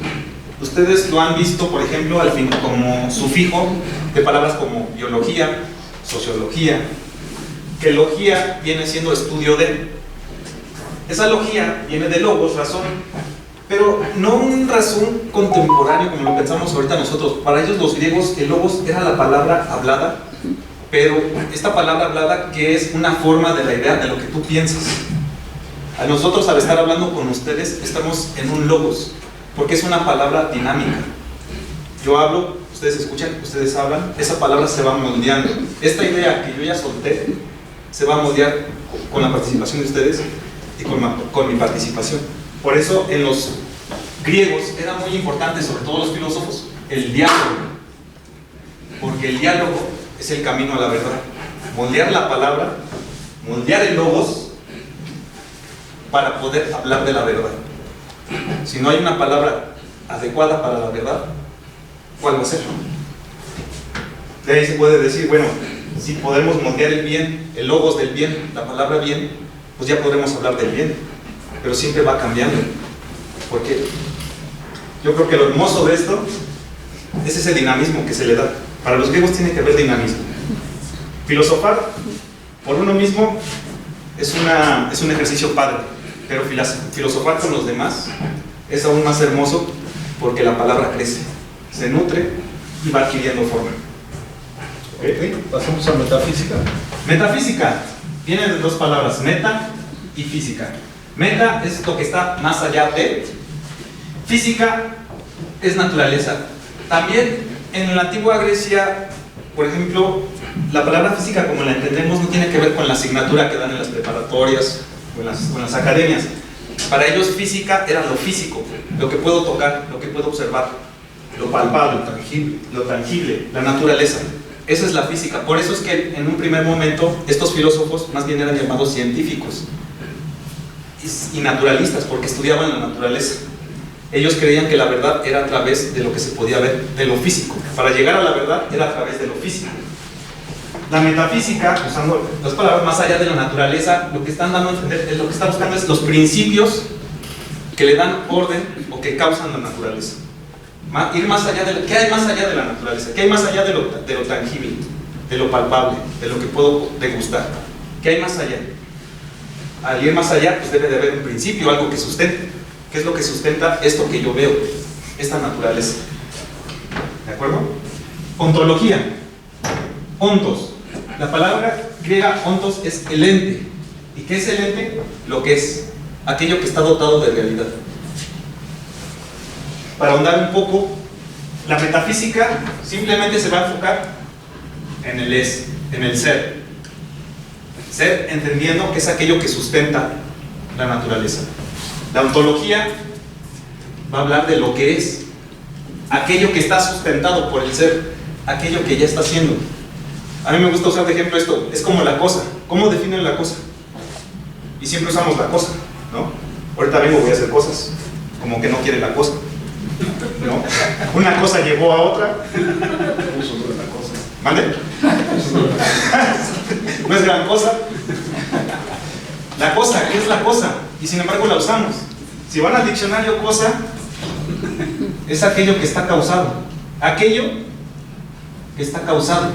Ustedes lo han visto, por ejemplo, al fin como sufijo de palabras como biología, sociología, que logía viene siendo estudio de. Esa logía viene de logos, razón, pero no un razón contemporáneo como lo pensamos ahorita nosotros. Para ellos los griegos el logos era la palabra hablada, pero esta palabra hablada que es una forma de la idea de lo que tú piensas. A nosotros al estar hablando con ustedes estamos en un logos, porque es una palabra dinámica. Yo hablo, ustedes escuchan, ustedes hablan, esa palabra se va moldeando. Esta idea que yo ya solté se va a moldear con la participación de ustedes y con mi participación. Por eso en los griegos era muy importante, sobre todo los filósofos, el diálogo, porque el diálogo es el camino a la verdad. Moldear la palabra, moldear el logos para poder hablar de la verdad. Si no hay una palabra adecuada para la verdad, ¿cuál va a ser? De ahí se puede decir, bueno, si podemos moldear el bien, el logos del bien, la palabra bien, pues ya podremos hablar del bien, pero siempre va cambiando, porque yo creo que lo hermoso de esto es ese dinamismo que se le da. Para los griegos tiene que haber dinamismo. Filosofar por uno mismo es un ejercicio padre, pero filosofar con los demás es aún más hermoso porque la palabra crece, se nutre y va adquiriendo forma. Ok, pasamos a metafísica. Metafísica viene de dos palabras, meta y física. Meta es lo que está más allá de. Física es naturaleza. También en la antigua Grecia, por ejemplo, la palabra física como la entendemos no tiene que ver con la asignatura que dan en las preparatorias o en las academias. Para ellos física era lo físico, lo que puedo tocar, lo que puedo observar, lo palpable, lo tangible, la naturaleza. Esa es la física. Por eso es que en un primer momento estos filósofos más bien eran llamados científicos y naturalistas, porque estudiaban la naturaleza. Ellos creían que la verdad era a través de lo que se podía ver, de lo físico. Para llegar a la verdad era a través de lo físico. La metafísica, usando las palabras más allá de la naturaleza, lo que están dando a entender, lo que está buscando es los principios que le dan orden o que causan la naturaleza. Ir más allá de ¿qué hay más allá de la naturaleza? ¿Qué hay más allá de lo tangible, de lo palpable, de lo que puedo degustar? ¿Qué hay más allá? Al ir más allá, pues debe de haber un principio, algo que sustente. ¿Qué es lo que sustenta esto que yo veo? Esta naturaleza. ¿De acuerdo? Ontología. Ontos. La palabra griega ontos es el ente. ¿Y qué es el ente? Lo que es. Aquello que está dotado de realidad. Para ahondar un poco, la metafísica simplemente se va a enfocar en el es, en el ser. Ser entendiendo que es aquello que sustenta la naturaleza. La ontología va a hablar de lo que es, aquello que está sustentado por el ser, aquello que ya está siendo. A mí me gusta usar de ejemplo esto, es como la cosa. ¿Cómo definen la cosa? Y siempre usamos la cosa, ¿no? Ahorita vengo, voy a hacer cosas, como que no quiere la cosa, ¿no? Una cosa llevó a otra. ¿Vale? No es gran cosa. La cosa, ¿qué es la cosa? Y sin embargo la usamos. Si van al diccionario, cosa es aquello que está causado. Aquello que está causado.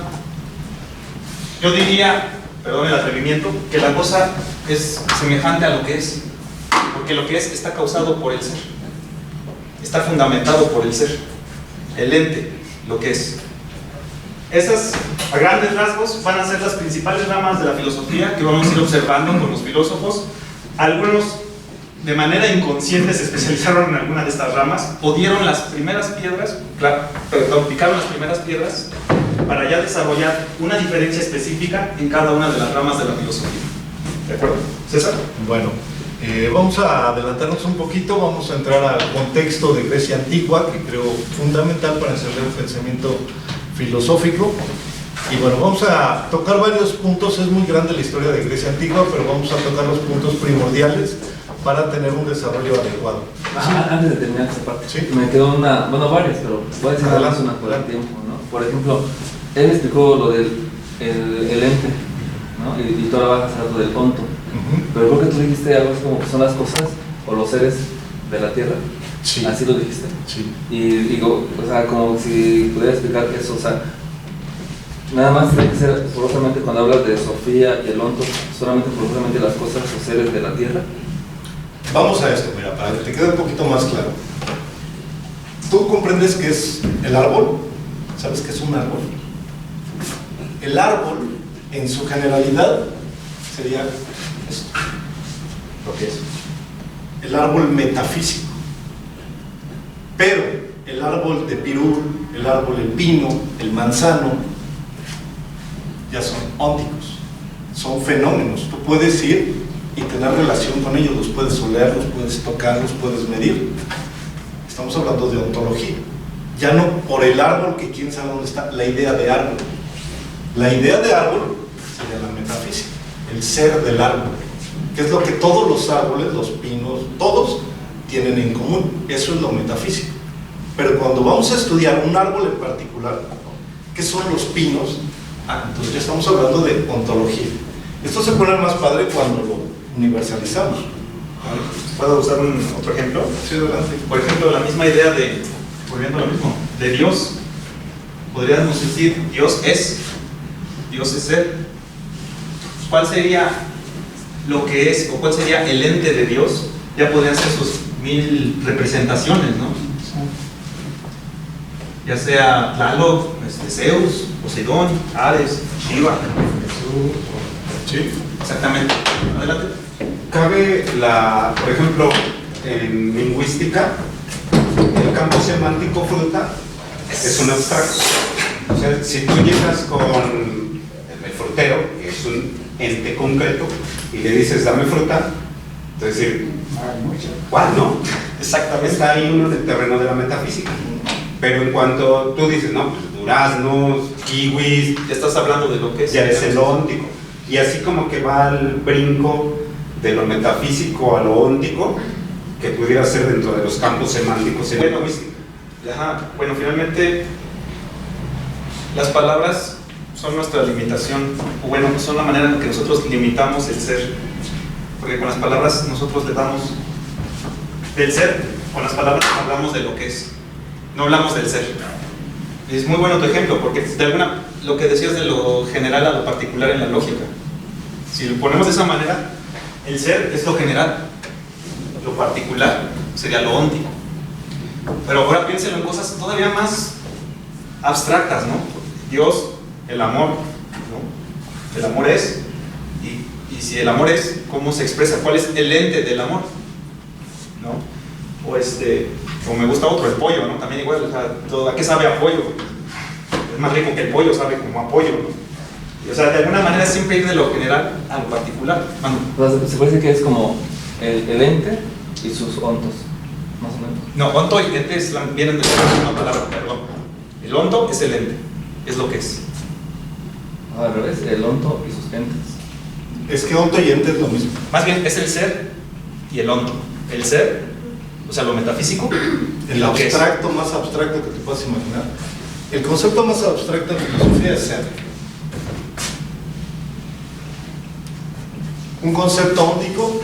Yo diría, perdón el atrevimiento, que la cosa es semejante a lo que es. Porque lo que es está causado por el ser. Está fundamentado por el ser. El ente, lo que es. Esas, a grandes rasgos, van a ser las principales ramas de la filosofía que vamos a ir observando con los filósofos. Algunos, de manera inconsciente, se especializaron en alguna de estas ramas, o dieron las primeras piedras, picaron las primeras piedras, para ya desarrollar una diferencia específica en cada una de las ramas de la filosofía. ¿De acuerdo? ¿César? Bueno, vamos a adelantarnos un poquito, vamos a entrar al contexto de Grecia antigua, que creo fundamental para entender el pensamiento filosófico. Y bueno, vamos a tocar varios puntos. Es muy grande la historia de Grecia antigua, pero vamos a tocar los puntos primordiales para tener un desarrollo adecuado. Antes de terminar esta parte, ¿sí? Me quedó varias, pero voy a decir una por el tiempo, ¿no? Por ejemplo, él explicó lo del el ente, ¿no? Y tú ahora vas a hablar del onto. Pero creo que tú dijiste algo así como que son las cosas o los seres de la tierra. Sí. Así lo dijiste. Sí. Y digo, o sea, como si pudiera explicar eso, o sea, nada más tiene que ser forzosamente cuando hablas de Sofía y el onto, solamente forzosamente las cosas o seres de la tierra. Vamos a esto, mira, para que te quede un poquito más claro. Tú comprendes qué es el árbol. ¿Sabes qué es un árbol? El árbol, en su generalidad, sería esto, lo que es el árbol metafísico. Pero el árbol de pirul, el árbol del pino, el manzano, ya son ónticos, son fenómenos. Tú puedes ir y tener relación con ellos, los puedes oler, los puedes tocar, los puedes medir. Estamos hablando de ontología. Ya no por el árbol, que quién sabe dónde está, la idea de árbol. La idea de árbol sería la metafísica, el ser del árbol, que es lo que todos los árboles, los pinos, todos tienen en común. Eso es lo metafísico. Pero cuando vamos a estudiar un árbol en particular, ¿qué ¿Qué son los pinos? Entonces ya estamos hablando de ontología. Esto se pone más padre cuando lo universalizamos. ¿Puedo usar otro ejemplo? Sí, adelante. Por ejemplo, la misma idea de, volviendo a lo mismo, de Dios. Podríamos decir, Dios es ser. ¿Cuál sería lo que es, o cuál sería el ente de Dios? Ya podrían ser sus 1000 representaciones, ¿no? Ya sea Tlaloc, Zeus, Poseidón, Hades, Shiva. Sí. Exactamente. Adelante. Cabe por ejemplo, en lingüística, el campo semántico fruta es un abstracto. O sea, si tú llegas con el frutero, que es un ente concreto, y le dices, dame fruta, entonces decir, ¿cuál, no? Exactamente. Está ahí uno en el terreno de la metafísica. Pero en cuanto tú dices, no, pues duraznos, kiwis, Ya estás hablando de lo que es. ya es el óntico. Y así como que va el brinco de lo metafísico a lo óntico, que pudiera ser dentro de los campos semánticos en lingüística. Ajá. Bueno, finalmente, las palabras son nuestra limitación, o bueno, son la manera en que nosotros limitamos el ser. Porque con las palabras nosotros le damos del ser, con las palabras hablamos de lo que es, no hablamos del ser. Es muy bueno tu ejemplo, porque lo que decías de lo general a lo particular en la lógica. Si lo ponemos de esa manera, el ser es lo general, lo particular sería lo óntico. Pero ahora piénselo en cosas todavía más abstractas, ¿no? Dios, el amor, ¿no? El amor es, y si el amor es, ¿cómo se expresa? ¿Cuál es el ente del amor? ¿No? O me gusta otro, el pollo, ¿no? También igual, o sea, ¿a qué sabe a pollo? Es más rico que el pollo, sabe como a pollo, ¿no? O sea, de alguna manera siempre ir de lo general a lo particular. Se puede decir que es como el ente y sus ontos, más o menos. No, onto y ente vienen de la misma palabra, perdón. El onto es el ente, es lo que es. Al revés, el onto y sus entes. Es que onto y ente es lo mismo. Más bien es el ser y el onto. El ser, o sea, lo metafísico, y El lo que es. abstracto más abstracto que te puedas imaginar. El concepto más abstracto en filosofía es ser. Un concepto óntico,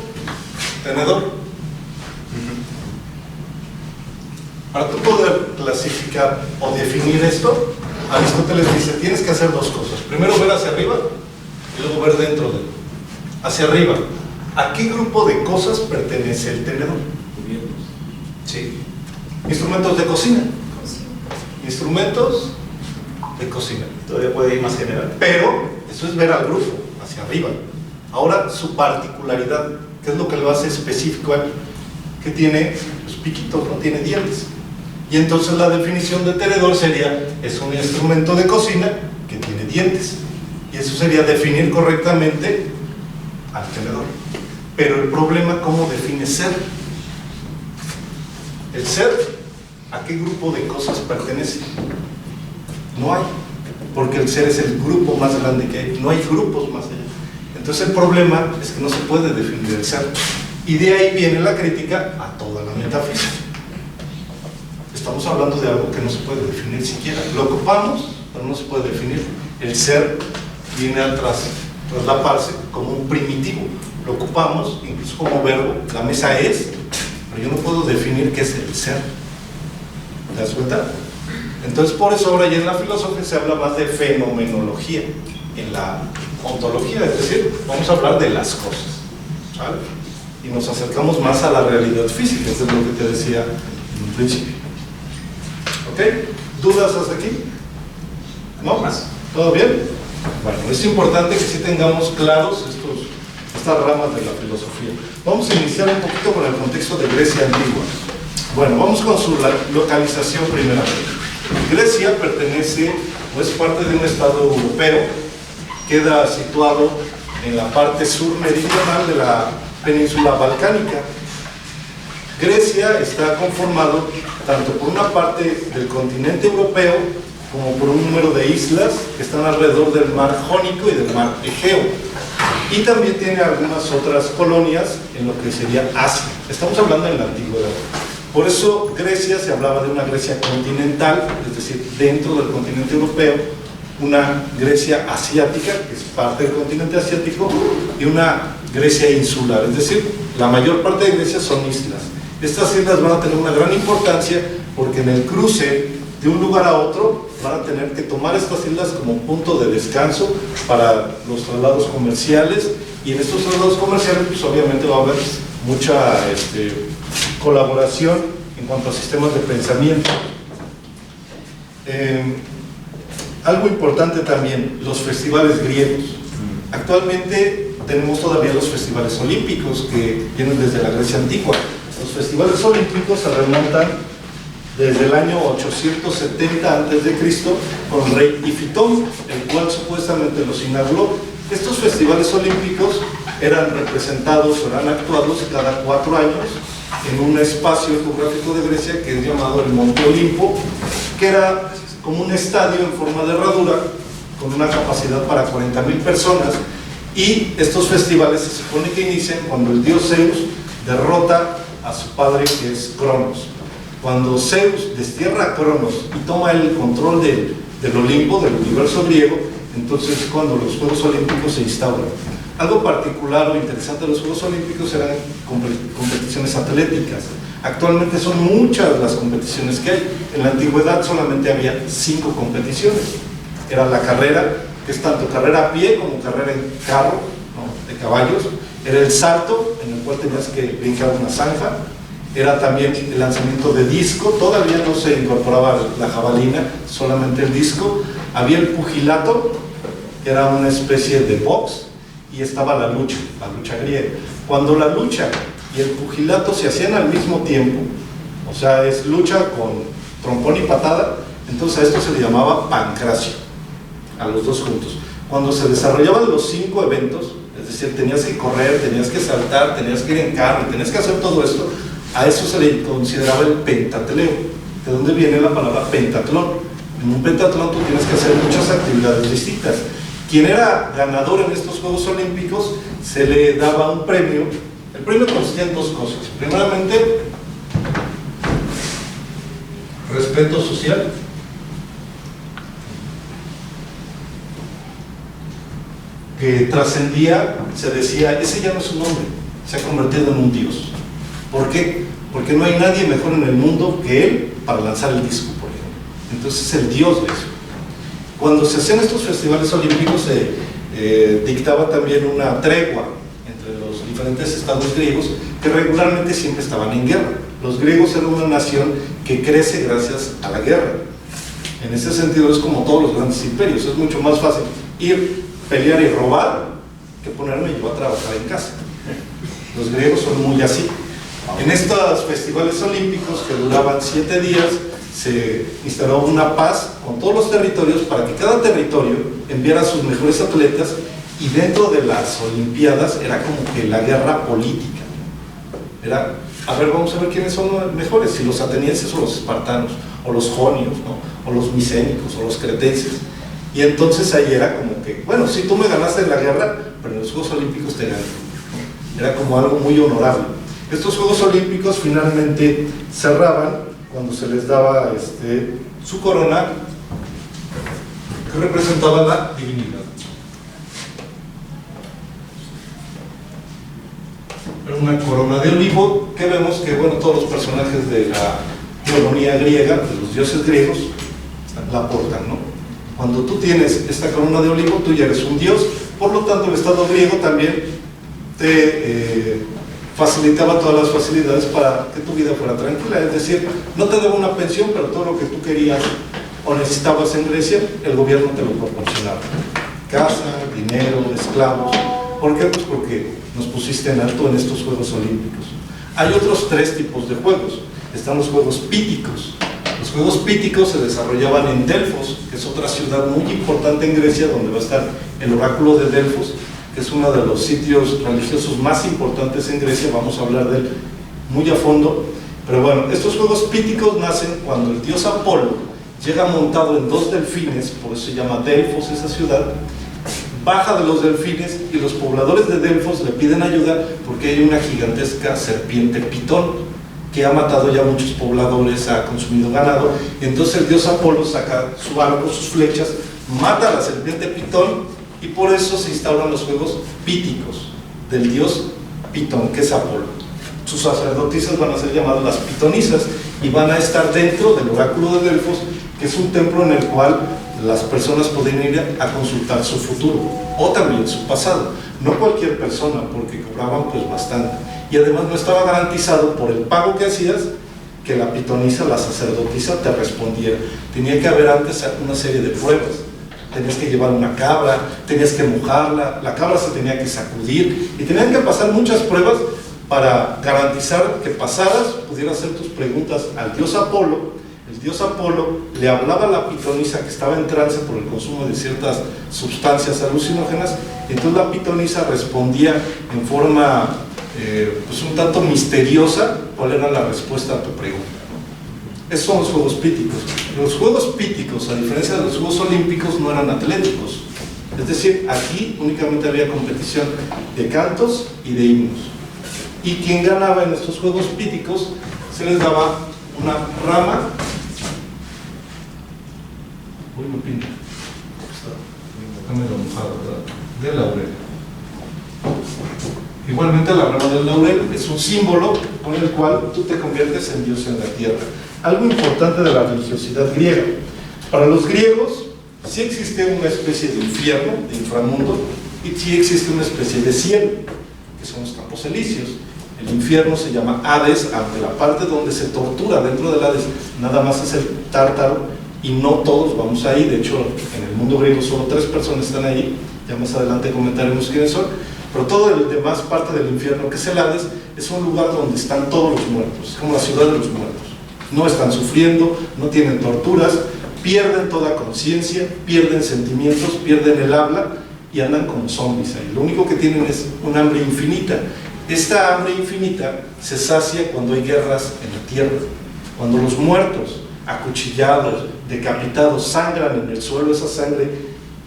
tenedor. Para tú poder clasificar o definir esto, Aristóteles dice, tienes que hacer dos cosas. Primero ver hacia arriba y luego ver dentro de él. Hacia arriba, ¿a qué grupo de cosas pertenece el tenedor? Sí. Instrumentos de cocina. Instrumentos de cocina. Todavía puede ir más general. Pero eso es ver al grupo, hacia arriba. Ahora, su particularidad, ¿qué es lo que lo hace específico a él? Que tiene los piquitos, no tiene dientes. Y entonces la definición de tenedor sería, es un instrumento de cocina que tiene dientes. Y eso sería definir correctamente al tenedor. Pero el problema, ¿cómo define ser? El ser, ¿a qué grupo de cosas pertenece? No hay, porque el ser es el grupo más grande que hay, no hay grupos más allá. Entonces el problema es que no se puede definir el ser. Y de ahí viene la crítica a toda la metafísica. Estamos hablando de algo que no se puede definir siquiera. Lo ocupamos, pero no se puede definir. El ser viene al traslaparse como un primitivo. Lo ocupamos, incluso como verbo, la mesa es, pero yo no puedo definir qué es el ser. ¿Te das cuenta? Entonces por eso ahora ya en la filosofía se habla más de fenomenología. En la ontología, es decir, vamos a hablar de las cosas, ¿vale? Y nos acercamos más a la realidad física, eso es lo que te decía en un principio. ¿Ok? ¿Dudas hasta aquí? ¿No? Más. ¿Todo bien? Bueno, es importante que sí tengamos claros estas ramas de la filosofía. Vamos a iniciar un poquito con el contexto de Grecia antigua. Bueno, vamos con su localización primeramente. Grecia pertenece, o es parte de un estado europeo, queda situado en la parte sur meridional de la península balcánica. Grecia está conformado tanto por una parte del continente europeo como por un número de islas que están alrededor del mar Jónico y del mar Egeo. Y también tiene algunas otras colonias en lo que sería Asia. Estamos hablando en la antigüedad. Por eso Grecia se hablaba de una Grecia continental, es decir, dentro del continente europeo, una Grecia asiática, que es parte del continente asiático, y una Grecia insular, es decir, la mayor parte de Grecia son islas. Estas islas van a tener una gran importancia porque en el cruce de un lugar a otro van a tener que tomar estas islas como punto de descanso para los traslados comerciales, y en estos traslados comerciales pues obviamente va a haber mucha colaboración en cuanto a sistemas de pensamiento. Algo importante también, los festivales griegos. Actualmente tenemos todavía los festivales olímpicos que vienen desde la Grecia antigua. Los festivales olímpicos se remontan desde el año 870 a.C. con el rey Ifitón, el cual supuestamente los inauguró. Estos festivales olímpicos eran representados o eran actuados cada 4 años en un espacio geográfico de Grecia que es llamado el Monte Olimpo, que era como un estadio en forma de herradura con una capacidad para 40.000 personas, y estos festivales se supone que inician cuando el dios Zeus derrota a su padre, que es Cronos. Cuando Zeus destierra a Cronos y toma el control del Olimpo, del universo griego, entonces es cuando los Juegos Olímpicos se instauran. Algo particular o interesante de los Juegos Olímpicos eran competiciones atléticas. Actualmente son muchas las competiciones que hay. En la antigüedad solamente había 5 competiciones. Era la carrera, que es tanto carrera a pie como carrera en carro, ¿no?, de caballos. Era el salto, en el cual tenías que brincar una zanja. Era también el lanzamiento de disco, todavía no se incorporaba la jabalina, solamente el disco. Había el pugilato, que era una especie de box, y estaba la lucha griega. Cuando la lucha y el pugilato se hacían al mismo tiempo, o sea, es lucha con trompón y patada, entonces a esto se le llamaba pancracio, a los dos juntos. Cuando se desarrollaban los 5 eventos, es decir, tenías que correr, tenías que saltar, tenías que ir en carro, tenías que hacer todo esto, a eso se le consideraba el pentatleo, de donde viene la palabra pentatlón. En un pentatlón tú tienes que hacer muchas actividades distintas. Quien era ganador en estos Juegos Olímpicos se le daba un premio. El premio consistía en 2 cosas. Primeramente, respeto social. Que trascendía, se decía, ese ya no es un hombre, se ha convertido en un dios. ¿Por qué? Porque no hay nadie mejor en el mundo que él para lanzar el disco, por ejemplo. Entonces es el dios de eso. Cuando se hacían estos festivales olímpicos se dictaba también una tregua entre los diferentes estados griegos, que regularmente siempre estaban en guerra. Los griegos eran una nación que crece gracias a la guerra. En ese sentido es como todos los grandes imperios, es mucho más fácil ir, pelear y robar que ponerme yo a trabajar en casa. Los griegos son muy así. En estos festivales olímpicos, que duraban 7 días, se instaló una paz con todos los territorios para que cada territorio enviara a sus mejores atletas, y dentro de las olimpiadas era como que la guerra política. Era, a ver, vamos a ver quiénes son los mejores, si los atenienses o los espartanos, o los jonios, ¿no?, o los micénicos, o los cretenses. Y entonces ahí era como que, bueno, sí, tú me ganaste en la guerra, pero en los Juegos Olímpicos te gané. Era como algo muy honorable. Estos Juegos Olímpicos finalmente cerraban cuando se les daba su corona, que representaba la divinidad. Era una corona de olivo que vemos que, bueno, todos los personajes de la teogonía griega, de los dioses griegos, la portan, ¿no? Cuando tú tienes esta corona de olivo, tú ya eres un dios. Por lo tanto, el Estado griego también te facilitaba todas las facilidades para que tu vida fuera tranquila. Es decir, no te daba una pensión, pero todo lo que tú querías o necesitabas en Grecia, el gobierno te lo proporcionaba. Casa, dinero, esclavos. ¿Por qué? Pues porque nos pusiste en alto en estos Juegos Olímpicos. Hay otros 3 tipos de juegos. Están los Juegos Píticos. Los Juegos Píticos se desarrollaban en Delfos, que es otra ciudad muy importante en Grecia, donde va a estar el oráculo de Delfos, que es uno de los sitios religiosos más importantes en Grecia. Vamos a hablar de él muy a fondo. Pero bueno, estos Juegos Píticos nacen cuando el dios Apolo llega montado en 2 delfines, por eso se llama Delfos esa ciudad, baja de los delfines y los pobladores de Delfos le piden ayuda porque hay una gigantesca serpiente pitón que ha matado ya muchos pobladores, ha consumido ganado, y entonces el dios Apolo saca su arco, sus flechas, mata a la serpiente Pitón y por eso se instauran los juegos píticos del dios Pitón, que es Apolo. Sus sacerdotisas van a ser llamadas las pitonisas y van a estar dentro del oráculo de Delfos, que es un templo en el cual las personas pueden ir a consultar su futuro o también su pasado. No cualquier persona, porque cobraban pues bastante, y además no estaba garantizado por el pago que hacías que la pitonisa, la sacerdotisa, te respondiera. Tenía que haber antes una serie de pruebas. Tenías que llevar una cabra, tenías que mojarla, la cabra se tenía que sacudir y tenían que pasar muchas pruebas para garantizar que pasaras, pudieras hacer tus preguntas al dios Apolo. El dios Apolo le hablaba a la pitonisa que estaba en trance por el consumo de ciertas sustancias alucinógenas, y entonces la pitonisa respondía en forma pues un tanto misteriosa cuál era la respuesta a tu pregunta, ¿no? Esos son los juegos píticos. Los juegos píticos, a diferencia de los juegos olímpicos, no eran atléticos. Es decir, aquí únicamente había competición de cantos y de himnos. Y quien ganaba en estos juegos píticos se les daba una rama. Uy, no pinta. Déjame lo mojado, ¿verdad? De laurel. Igualmente la rama del laurel es un símbolo con el cual tú te conviertes en Dios en la tierra. Algo importante de la religiosidad griega. Para los griegos sí existe una especie de infierno, de inframundo, y sí existe una especie de cielo, que son los campos elíseos. El infierno se llama Hades, aunque la parte donde se tortura dentro del Hades nada más es el Tártaro, y no todos vamos ahí. De hecho, en el mundo griego solo 3 personas están ahí, ya más adelante comentaremos quiénes son, pero todo el demás parte del infierno, que es el Hades, es un lugar donde están todos los muertos, es como la ciudad de los muertos. No están sufriendo, no tienen torturas, pierden toda conciencia, pierden sentimientos, pierden el habla y andan como zombies ahí. Lo único que tienen es un hambre infinita. Esta hambre infinita se sacia cuando hay guerras en la tierra, cuando los muertos, acuchillados, decapitados, sangran en el suelo. Esa sangre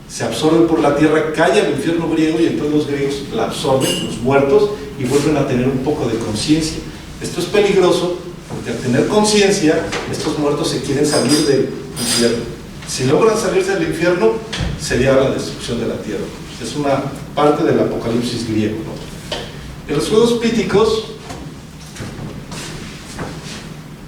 se absorbe por la tierra, cae al infierno griego y entonces los griegos la absorben, los muertos, y vuelven a tener un poco de conciencia. Esto es peligroso porque al tener conciencia, estos muertos se quieren salir del infierno. Si logran salirse del infierno, sería la destrucción de la tierra. Es una parte del apocalipsis griego, ¿no? En los juegos píticos,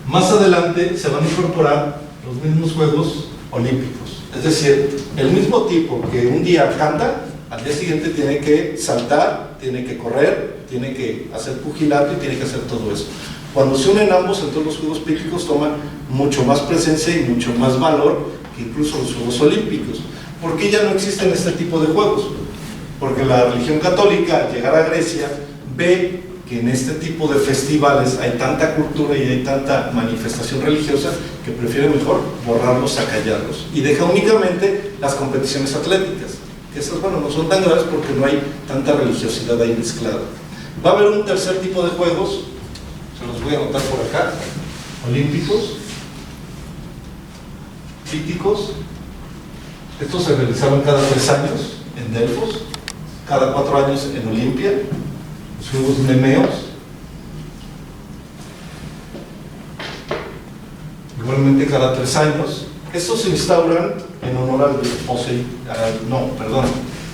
más adelante se van a incorporar los mismos juegos olímpicos. Es decir, el mismo tipo que un día canta, al día siguiente tiene que saltar, tiene que correr, tiene que hacer pugilato y tiene que hacer todo eso. Cuando se unen ambos, entonces los juegos píticos toman mucho más presencia y mucho más valor que incluso los juegos olímpicos. ¿Por qué ya no existen este tipo de juegos? Porque la religión católica, al llegar a Grecia, ve que en este tipo de festivales hay tanta cultura y hay tanta manifestación religiosa que prefiere mejor borrarlos a callarlos y deja únicamente las competiciones atléticas, que esas, bueno, no son tan graves porque no hay tanta religiosidad ahí mezclada. Va a haber un tercer tipo de juegos, se los voy a anotar por acá: olímpicos, píticos. Estos se realizaban cada 3 años en Delfos, cada 4 años en Olimpia. Los juegos nemeos, igualmente cada 3 años. Estos se instauran en honor al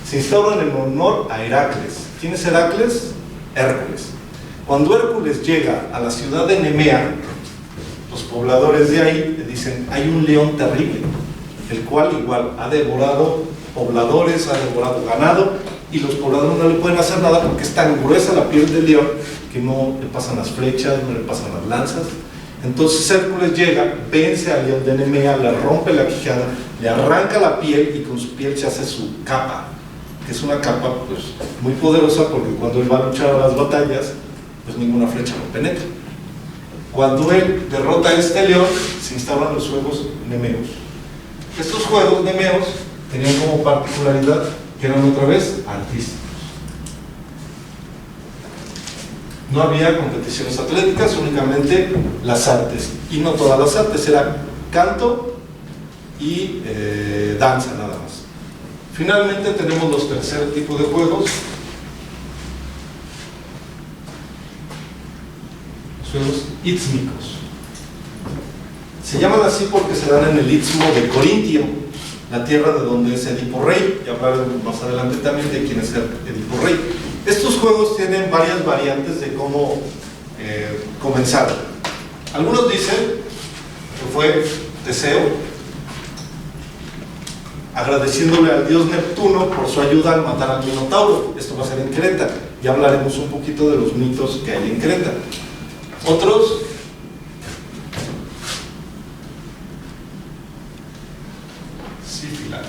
se instauran en honor a Heracles. ¿Quién es Heracles? Hércules. Cuando Hércules llega a la ciudad de Nemea, los pobladores de ahí le dicen: hay un león terrible, el cual igual ha devorado pobladores, ha devorado ganado, y los pobladores no le pueden hacer nada porque es tan gruesa la piel del león que no le pasan las flechas, no le pasan las lanzas. Entonces Hércules llega, vence al león de Nemea, le rompe la quijada, le arranca la piel y con su piel se hace su capa, que es una capa pues muy poderosa porque cuando él va a luchar a las batallas, pues ninguna flecha lo penetra. Cuando él derrota a este león, se instauran los juegos nemeos. Estos juegos nemeos tenían como particularidad que eran otra vez artísticos. No había competiciones atléticas, únicamente las artes, y no todas las artes, era canto y danza nada más. Finalmente tenemos los tercer tipo de juegos, los juegos ístmicos. Se llaman así porque se dan en el istmo de Corintio. la tierra de donde es Edipo Rey, y hablaremos más adelante también de quién es Edipo Rey. Estos juegos tienen varias variantes de cómo comenzaron. Algunos dicen que fue Teseo, agradeciéndole al dios Neptuno por su ayuda al matar al Minotauro. Esto va a ser en Creta, ya hablaremos un poquito de los mitos que hay en Creta. Otros Sífila,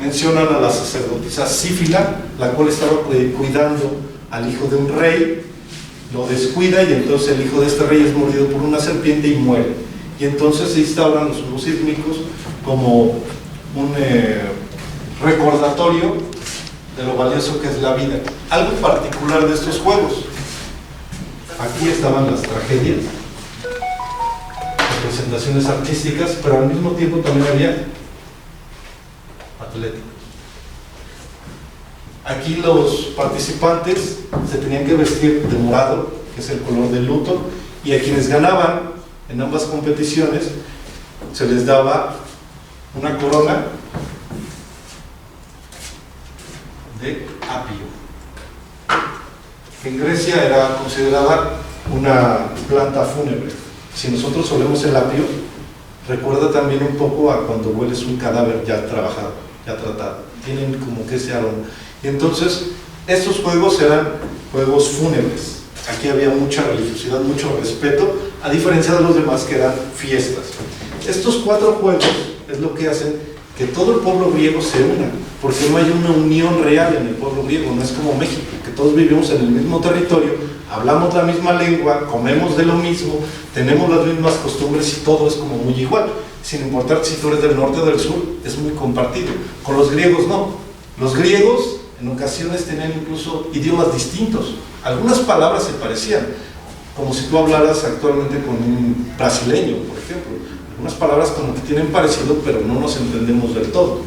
mencionan a la sacerdotisa Sífila, la cual estaba cuidando al hijo de un rey, lo descuida y entonces el hijo de este rey es mordido por una serpiente y muere. Y entonces se instauran los juegos sísmicos como un recordatorio de lo valioso que es la vida. Algo particular de estos juegos, aquí estaban las tragedias, representaciones artísticas, pero al mismo tiempo también había atlético. Aquí los participantes se tenían que vestir de morado, que es el color del luto, y a quienes ganaban en ambas competiciones se les daba una corona de apio, que en Grecia era considerada una planta fúnebre. Si nosotros olemos el apio, recuerda también un poco a cuando hueles un cadáver ya trabajado, ya tratado. Tienen como que ese aroma. Y entonces, estos juegos eran juegos fúnebres. Aquí había mucha religiosidad, mucho respeto, a diferencia de los demás que eran fiestas. Estos 4 juegos es lo que hacen que todo el pueblo griego se una, porque no hay una unión real en el pueblo griego, no es como México, que todos vivimos en el mismo territorio, hablamos la misma lengua, comemos de lo mismo, tenemos las mismas costumbres y todo es como muy igual, sin importar si tú eres del norte o del sur, es muy compartido. Con los griegos no. Los griegos en ocasiones tenían incluso idiomas distintos, algunas palabras se parecían, como si tú hablaras actualmente con un brasileño, por ejemplo. Algunas palabras como que tienen parecido, pero no nos entendemos del todo.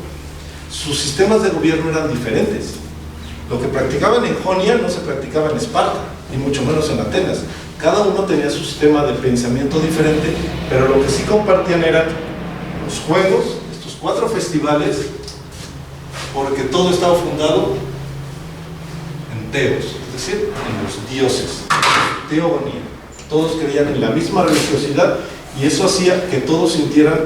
Sus sistemas de gobierno eran diferentes. Lo que practicaban en Jonia no se practicaba en Esparta, ni mucho menos en Atenas. Cada uno tenía su sistema de pensamiento diferente, pero lo que sí compartían eran los juegos, estos 4 festivales, porque todo estaba fundado en teos, es decir, en los dioses, teogonía. Todos creían en la misma religiosidad y eso hacía que todos sintieran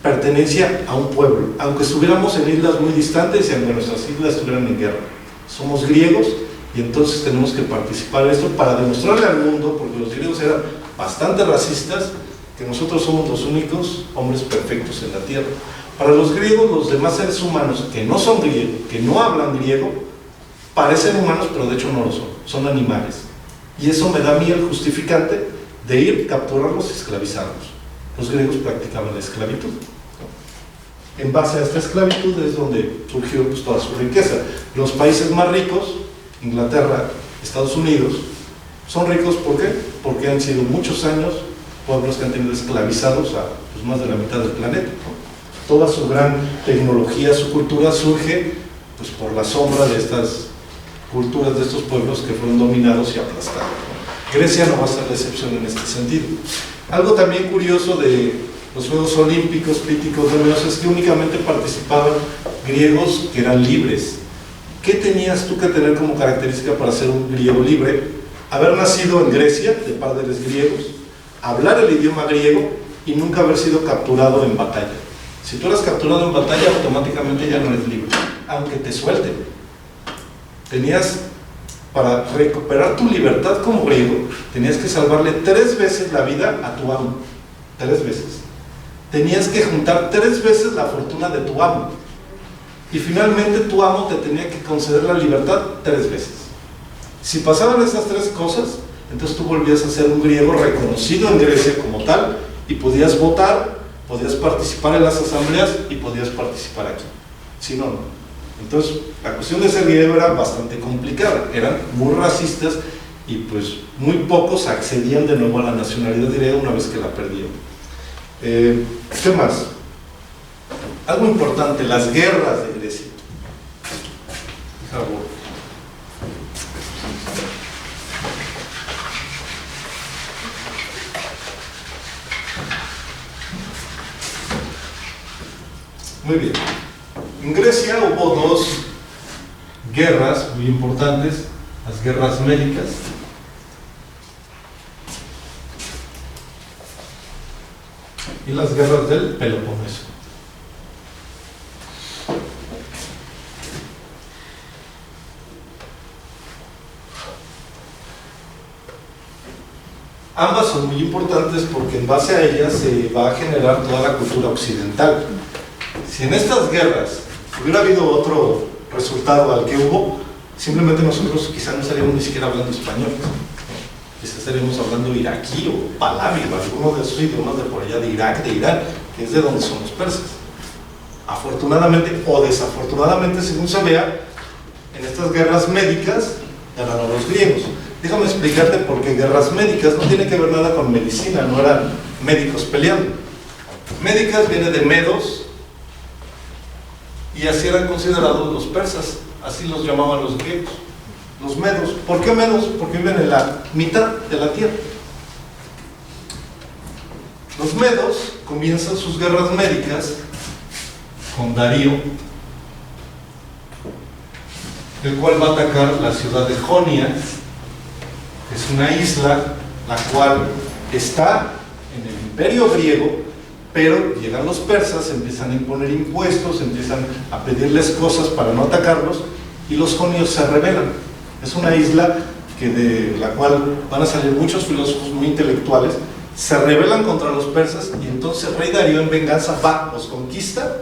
pertenencia a un pueblo, aunque estuviéramos en islas muy distantes y aunque nuestras islas estuvieran en guerra. Somos griegos y entonces tenemos que participar en esto para demostrarle al mundo, porque los griegos eran bastante racistas, que nosotros somos los únicos hombres perfectos en la tierra. Para los griegos, los demás seres humanos que no son griegos, que no hablan griego, parecen humanos, pero de hecho no lo son animales. Y eso me da a mí el justificante de ir, capturarlos y esclavizarlos. Los griegos practicaban la esclavitud. En base a esta esclavitud es donde surgió pues, toda su riqueza. Los países más ricos, Inglaterra, Estados Unidos, son ricos ¿por qué? Porque han sido muchos años pueblos que han tenido esclavizados a pues, más de la mitad del planeta, ¿no? Toda su gran tecnología, su cultura surge pues, por la sombra de estas culturas, de estos pueblos que fueron dominados y aplastados. Grecia no va a ser la excepción en este sentido. Algo también curioso de los Juegos Olímpicos, Críticos de Meos, es que únicamente participaban griegos que eran libres. ¿Qué tenías tú que tener como característica para ser un griego libre? Haber nacido en Grecia, de padres griegos, hablar el idioma griego y nunca haber sido capturado en batalla. Si tú eras capturado en batalla, automáticamente ya no eres libre, aunque te suelten. Tenías, para recuperar tu libertad como griego, tenías que salvarle 3 veces la vida a tu amo. 3 veces. Tenías que juntar 3 veces la fortuna de tu amo. Y finalmente tu amo te tenía que conceder la libertad 3 veces. Si pasaban esas 3 cosas, entonces tú volvías a ser un griego reconocido en Grecia como tal, y podías votar, podías participar en las asambleas y podías participar aquí. Si no, no. Entonces, la cuestión de ser griego era bastante complicada, eran muy racistas y pues muy pocos accedían de nuevo a la nacionalidad griega una vez que la perdieron. ¿Qué más? Algo importante, las guerras de Grecia. Por favor. Muy bien. En Grecia hubo dos guerras muy importantes, las guerras médicas. Y las guerras del Peloponeso. Ambas son muy importantes porque en base a ellas se va a generar toda la cultura occidental. Si en estas guerras hubiera habido otro resultado al que hubo, simplemente nosotros quizás no estaríamos ni siquiera hablando español. Quizás estaríamos hablando iraquí o palabi o alguno de esos idiomas de por allá de Irak, de Irán, que es de donde son los persas. Afortunadamente o desafortunadamente, según se vea, en estas guerras médicas ganaron los griegos. Déjame explicarte por qué guerras médicas. No tiene que ver nada con medicina, no eran médicos peleando. Médicas viene de medos y así eran considerados los persas, así los llamaban los griegos. Los medos. ¿Por qué medos? Porque viven en la mitad de la tierra. Los medos comienzan sus guerras médicas con Darío, el cual va a atacar la ciudad de Jonia. Es una isla la cual está en el imperio griego, pero llegan los persas, empiezan a imponer impuestos, empiezan a pedirles cosas para no atacarlos y los jonios se rebelan. Es una isla de la cual van a salir muchos filósofos muy intelectuales, se rebelan contra los persas y entonces el rey Darío en venganza va, los conquista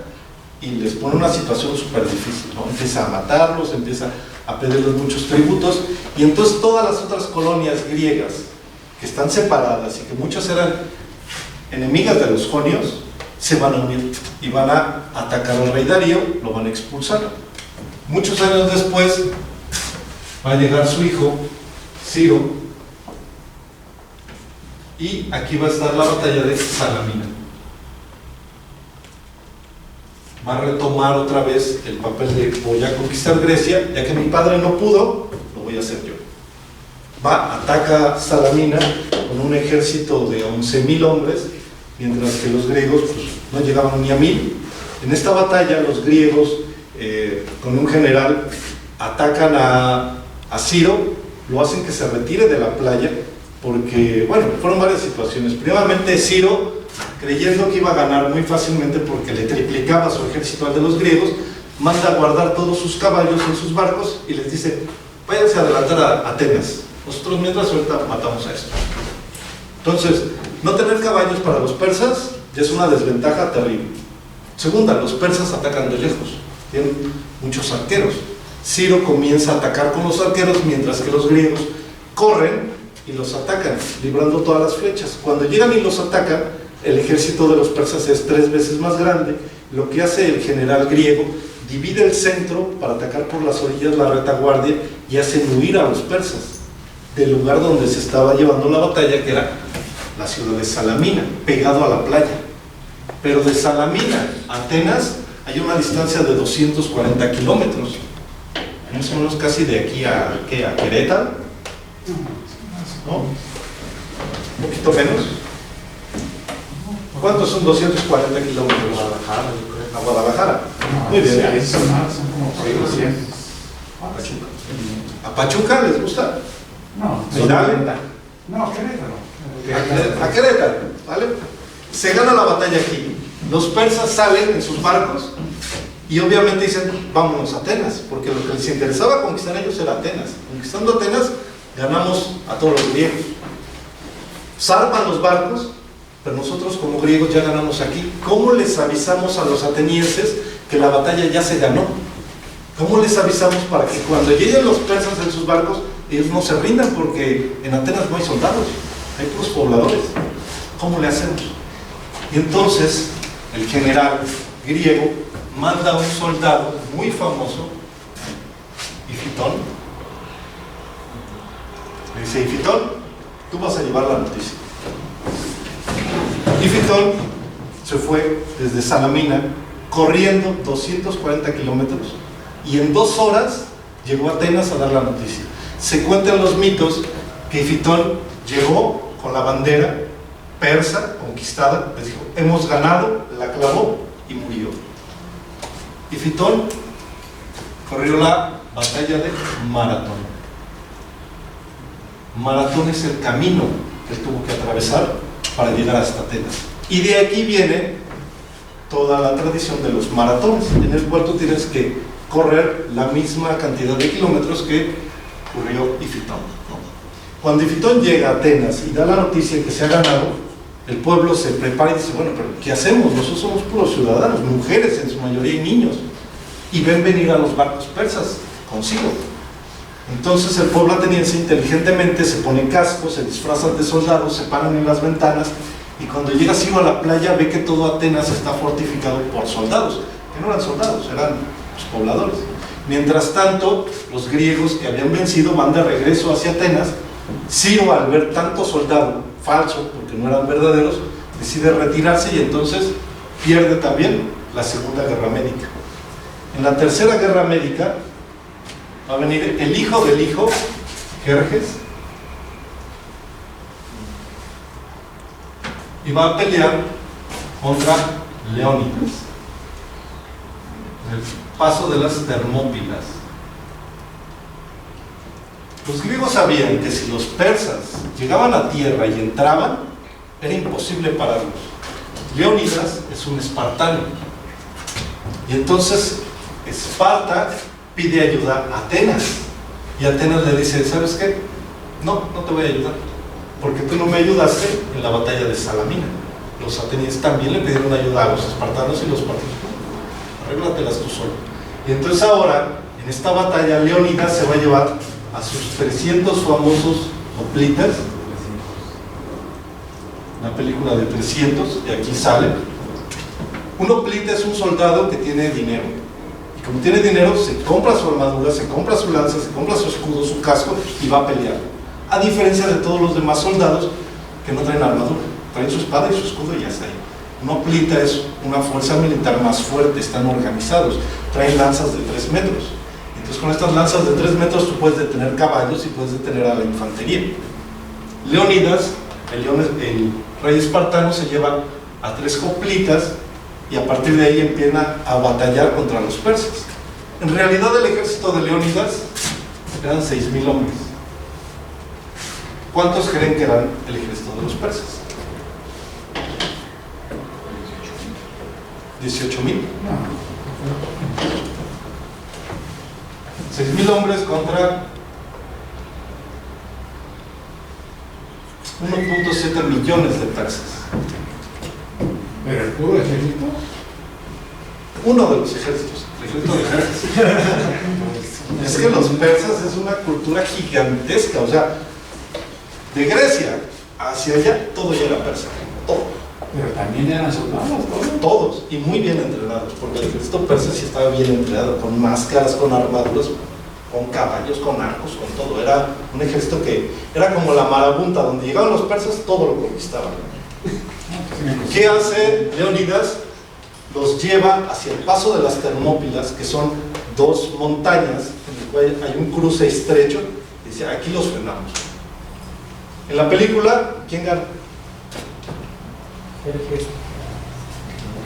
y les pone una situación súper difícil, ¿no? Empieza a matarlos, empieza a pedirles muchos tributos y entonces todas las otras colonias griegas que están separadas y que muchas eran enemigas de los jonios se van a unir y van a atacar al rey Darío, lo van a expulsar. Muchos años después va a llegar su hijo Ciro y aquí va a estar la batalla de Salamina. Va a retomar otra vez el papel de voy a conquistar Grecia, ya que mi padre no pudo, lo voy a hacer yo. Va, ataca Salamina con un ejército de 11,000 hombres, mientras que los griegos pues, no llegaban ni a 1,000. En esta batalla los griegos, con un general, atacan a Ciro, lo hacen que se retire de la playa, porque, bueno, fueron varias situaciones. Primeramente Ciro, creyendo que iba a ganar muy fácilmente porque le triplicaba su ejército al de los griegos, manda a guardar todos sus caballos en sus barcos y les dice, váyanse a adelantar a Atenas, nosotros mientras ahorita matamos a esto. Entonces, no tener caballos para los persas ya es una desventaja terrible. Segunda, los persas atacan de lejos, tienen muchos arqueros. Ciro comienza a atacar con los arqueros mientras que los griegos corren y los atacan, librando todas las flechas. Cuando llegan y los atacan, el ejército de los persas es 3 veces más grande. Lo que hace el general griego, divide el centro para atacar por las orillas la retaguardia y hacen huir a los persas del lugar donde se estaba llevando la batalla, que era la ciudad de Salamina, pegado a la playa. Pero de Salamina a Atenas hay una distancia de 240 kilómetros, más o menos casi de aquí a Querétaro, ¿no? Un poquito menos. ¿Cuántos son 240 kilómetros? A Guadalajara. Muy bien. Sí, son como 400. Pachuca. ¿A Pachuca les gusta? No, no, Querétaro. A Querétaro, ¿vale? Se gana la batalla aquí. Los persas salen en sus barcos y obviamente dicen, vámonos a Atenas, porque lo que les interesaba conquistar a ellos era Atenas. Conquistando Atenas, ganamos a todos los griegos. Zarpan los barcos, pero nosotros como griegos ya ganamos aquí. ¿Cómo les avisamos a los atenienses que la batalla ya se ganó? ¿Cómo les avisamos para que cuando lleguen los persas en sus barcos, ellos no se rindan? Porque en Atenas no hay soldados, hay puros pobladores. ¿Cómo le hacemos? Y entonces el general griego manda a un soldado muy famoso, Ifitón. Le dice, Ifitón, tú vas a llevar la noticia. Ifitón se fue desde Salamina corriendo 240 kilómetros y en 2 horas llegó a Atenas a dar la noticia. Se cuentan los mitos que Ifitón llegó con la bandera persa conquistada, les dijo, hemos ganado, la clavó y murió. Ifitón corrió la batalla de Maratón. Maratón es el camino que tuvo que atravesar para llegar hasta Atenas. Y de aquí viene toda la tradición de los maratones, en el cual tú tienes que correr la misma cantidad de kilómetros que corrió Ifitón, ¿no? Cuando Ifitón llega a Atenas y da la noticia que se ha ganado, el pueblo se prepara y dice, bueno, pero ¿qué hacemos? Nosotros somos puros ciudadanos, mujeres en su mayoría y niños, y ven venir a los barcos persas consigo. Entonces el pueblo ateniense inteligentemente se pone cascos, se disfrazan de soldados, se paran en las ventanas, y cuando llega Ciro a la playa ve que todo Atenas está fortificado por soldados, que no eran soldados, eran los pobladores. Mientras tanto, los griegos que habían vencido van de regreso hacia Atenas. Ciro, al ver tanto soldado falso, porque no eran verdaderos, decide retirarse y entonces pierde también la Segunda Guerra Médica. En la Tercera Guerra Médica va a venir el hijo del hijo, Jerjes, y va a pelear contra Leónidas, en el paso de las Termópilas. Los griegos sabían que si los persas llegaban a tierra y entraban, era imposible pararlos. Leónidas es un espartano, y entonces Esparta pide ayuda a Atenas, y Atenas le dice, ¿sabes qué? No te voy a ayudar, porque tú no me ayudaste en la batalla de Salamina. Los atenienses también le pidieron ayuda a los espartanos y los espartanos, arréglatelas tú solo. Y entonces ahora, en esta batalla, Leónidas se va a llevar a sus 300 famosos hoplitas, una película de 300, y aquí sale. Un hoplita es un soldado que tiene dinero, y como tiene dinero, se compra su armadura, se compra su lanza, se compra su escudo, su casco, y va a pelear. A diferencia de todos los demás soldados que no traen armadura, traen su espada y su escudo y ya está ahí. Un hoplita es una fuerza militar más fuerte, están organizados, traen lanzas de 3 metros. Entonces con estas lanzas de 3 metros tú puedes detener caballos y puedes detener a la infantería. Leónidas, el rey espartano, se lleva a 3 hoplitas y a partir de ahí empieza a batallar contra los persas. En realidad el ejército de Leónidas eran 6,000 hombres. ¿Cuántos creen que eran el ejército de los persas? 18,000. 6,000 hombres contra 1.7 millones de persas. ¿Pero el puro ejército? Uno de los ejércitos, el ejército de Jerjes. Es que los persas es una cultura gigantesca, o sea, de Grecia hacia allá todo ya era persa, todo. Pero también eran soldados, Todos, y muy bien entrenados, porque el ejército persa sí estaba bien entrenado, con máscaras, con armaduras, con caballos, con arcos, con todo. Era un ejército que era como la marabunta, donde llegaban los persas, todo lo conquistaban. ¿Qué hace Leónidas? Los lleva hacia el paso de las Termópilas, que son 2 montañas, en el cual hay un cruce estrecho, y dice, aquí los frenamos. En la película, ¿quién gana?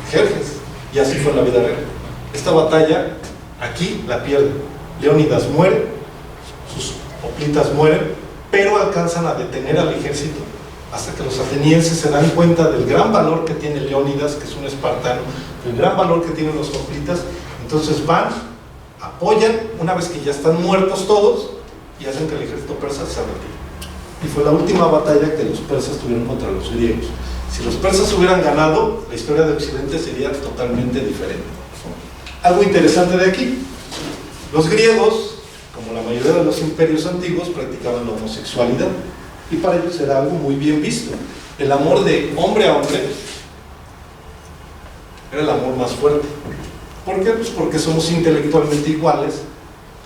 Jerjes. Y así fue en la vida real. Esta batalla, aquí la pierde. Leónidas muere, sus hoplitas mueren, pero alcanzan a detener al ejército hasta que los atenienses se dan cuenta del gran valor que tiene Leónidas, que es un espartano, del gran valor que tienen los hoplitas. Entonces van, apoyan, una vez que ya están muertos todos, y hacen que el ejército persa se retire. Y fue la última batalla que los persas tuvieron contra los griegos. Si los persas hubieran ganado, la historia de Occidente sería totalmente diferente. Algo interesante de aquí, los griegos, como la mayoría de los imperios antiguos, practicaban la homosexualidad, y para ellos era algo muy bien visto. El amor de hombre a hombre era el amor más fuerte. ¿Por qué? Pues porque somos intelectualmente iguales,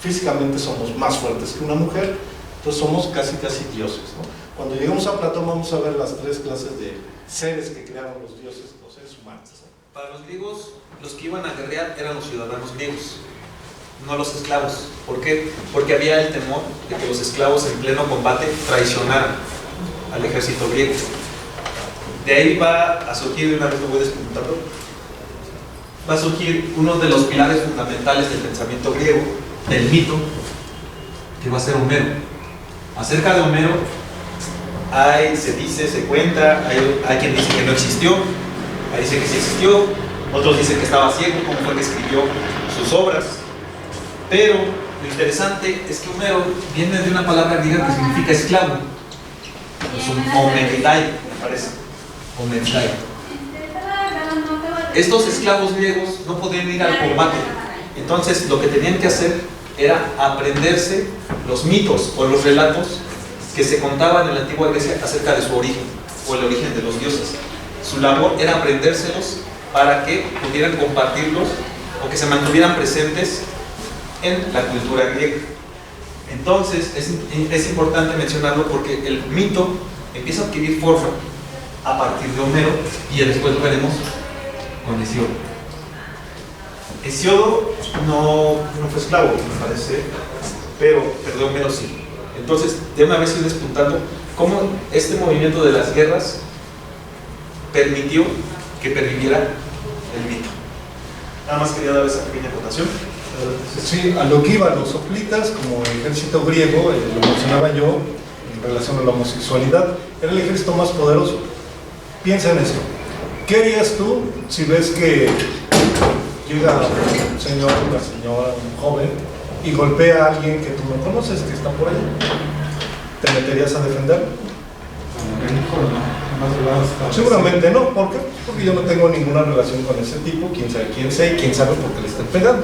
físicamente somos más fuertes que una mujer, entonces somos casi dioses, ¿no? Cuando llegamos a Platón vamos a ver las 3 clases de seres que crearon los dioses, los seres humanos, ¿no? Para los griegos, los que iban a guerrear eran los ciudadanos griegos, no los esclavos. ¿Por qué? Porque había el temor de que los esclavos en pleno combate traicionaran al ejército griego. De ahí va a surgir, de una vez me voy descontando, va a surgir uno de los pilares fundamentales del pensamiento griego, del mito, que va a ser Homero. Acerca de Homero, se dice, se cuenta, hay quien dice que no existió, hay dice que sí existió, otros dicen que estaba ciego, como fue que escribió sus obras. Pero lo interesante es que Homero viene de una palabra griega que significa esclavo. Es un omertai, me parece. Omertai. Estos esclavos griegos no podían ir al combate. Entonces lo que tenían que hacer era aprenderse los mitos o los relatos que se contaban en la antigua Grecia acerca de su origen o el origen de los dioses. Su labor era aprendérselos para que pudieran compartirlos o que se mantuvieran presentes en la cultura griega. Entonces es importante mencionarlo porque el mito empieza a adquirir forma a partir de Homero y después lo veremos con Hesíodo. Hesíodo no fue esclavo, me parece, pero de Homero sí. Entonces, de una vez ir despuntando cómo este movimiento de las guerras permitió que perviviera el mito. Nada más quería dar esa pequeña acotación. Sí, a lo que iban los hoplitas, como el ejército griego, lo mencionaba yo, en relación a la homosexualidad, era el ejército más poderoso. Piensa en esto. ¿Qué harías tú si ves que llega un señor, una señora, un joven, y golpea a alguien que tú no conoces, que está por allá? ¿Te meterías a defender? Seguramente no. ¿Por qué? Porque yo no tengo ninguna relación con ese tipo, quién sabe quién sea y quién sabe por qué le están pegando.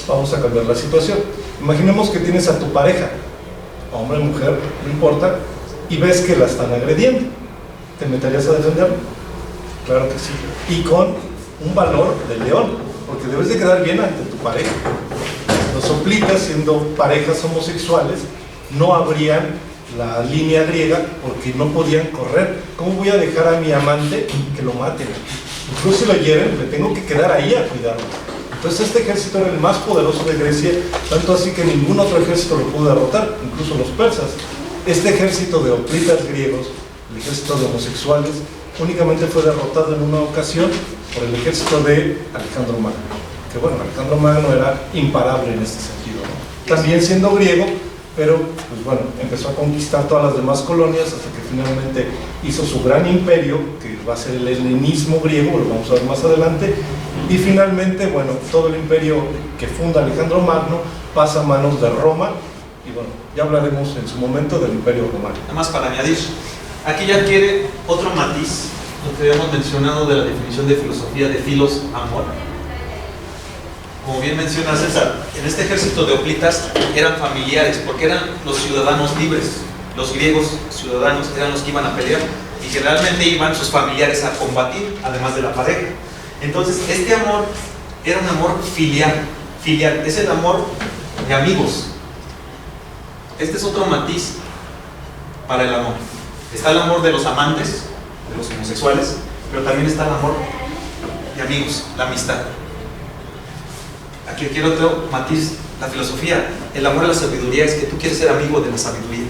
Vamos a cambiar la situación. Imaginemos que tienes a tu pareja, hombre o mujer, no importa, y ves que la están agrediendo. ¿Te meterías a defenderlo? Claro que sí. Y con un valor de león, porque debes de quedar bien ante tu pareja. Los hoplitas, siendo parejas homosexuales, no abrían la línea griega porque no podían correr. ¿Cómo voy a dejar a mi amante que lo maten? Incluso si lo hieren, me tengo que quedar ahí a cuidarlo. Entonces este ejército era el más poderoso de Grecia, tanto así que ningún otro ejército lo pudo derrotar, incluso los persas. Este ejército de hoplitas griegos, el ejército de homosexuales, únicamente fue derrotado en una ocasión por el ejército de Alejandro Magno. Que bueno, Alejandro Magno era imparable en este sentido, ¿no? También siendo griego, pero pues bueno, empezó a conquistar todas las demás colonias hasta que finalmente hizo su gran imperio, que va a ser el helenismo griego, lo vamos a ver más adelante, y finalmente, bueno, todo el imperio que funda Alejandro Magno pasa a manos de Roma, y bueno, ya hablaremos en su momento del imperio romano. Nada más para añadir, aquí ya adquiere otro matiz, lo que habíamos mencionado de la definición de filosofía de filos, amor. Como bien menciona César, en este ejército de hoplitas eran familiares, porque eran los ciudadanos libres. Los griegos ciudadanos eran los que iban a pelear y generalmente iban sus familiares a combatir, además de la pareja. Entonces, este amor era un amor filial, es el amor de amigos. Este es otro matiz para el amor. Está el amor de los amantes, de los homosexuales, pero también está el amor de amigos, la amistad. Aquí quiero otro matiz, la filosofía. El amor a la sabiduría es que tú quieres ser amigo de la sabiduría.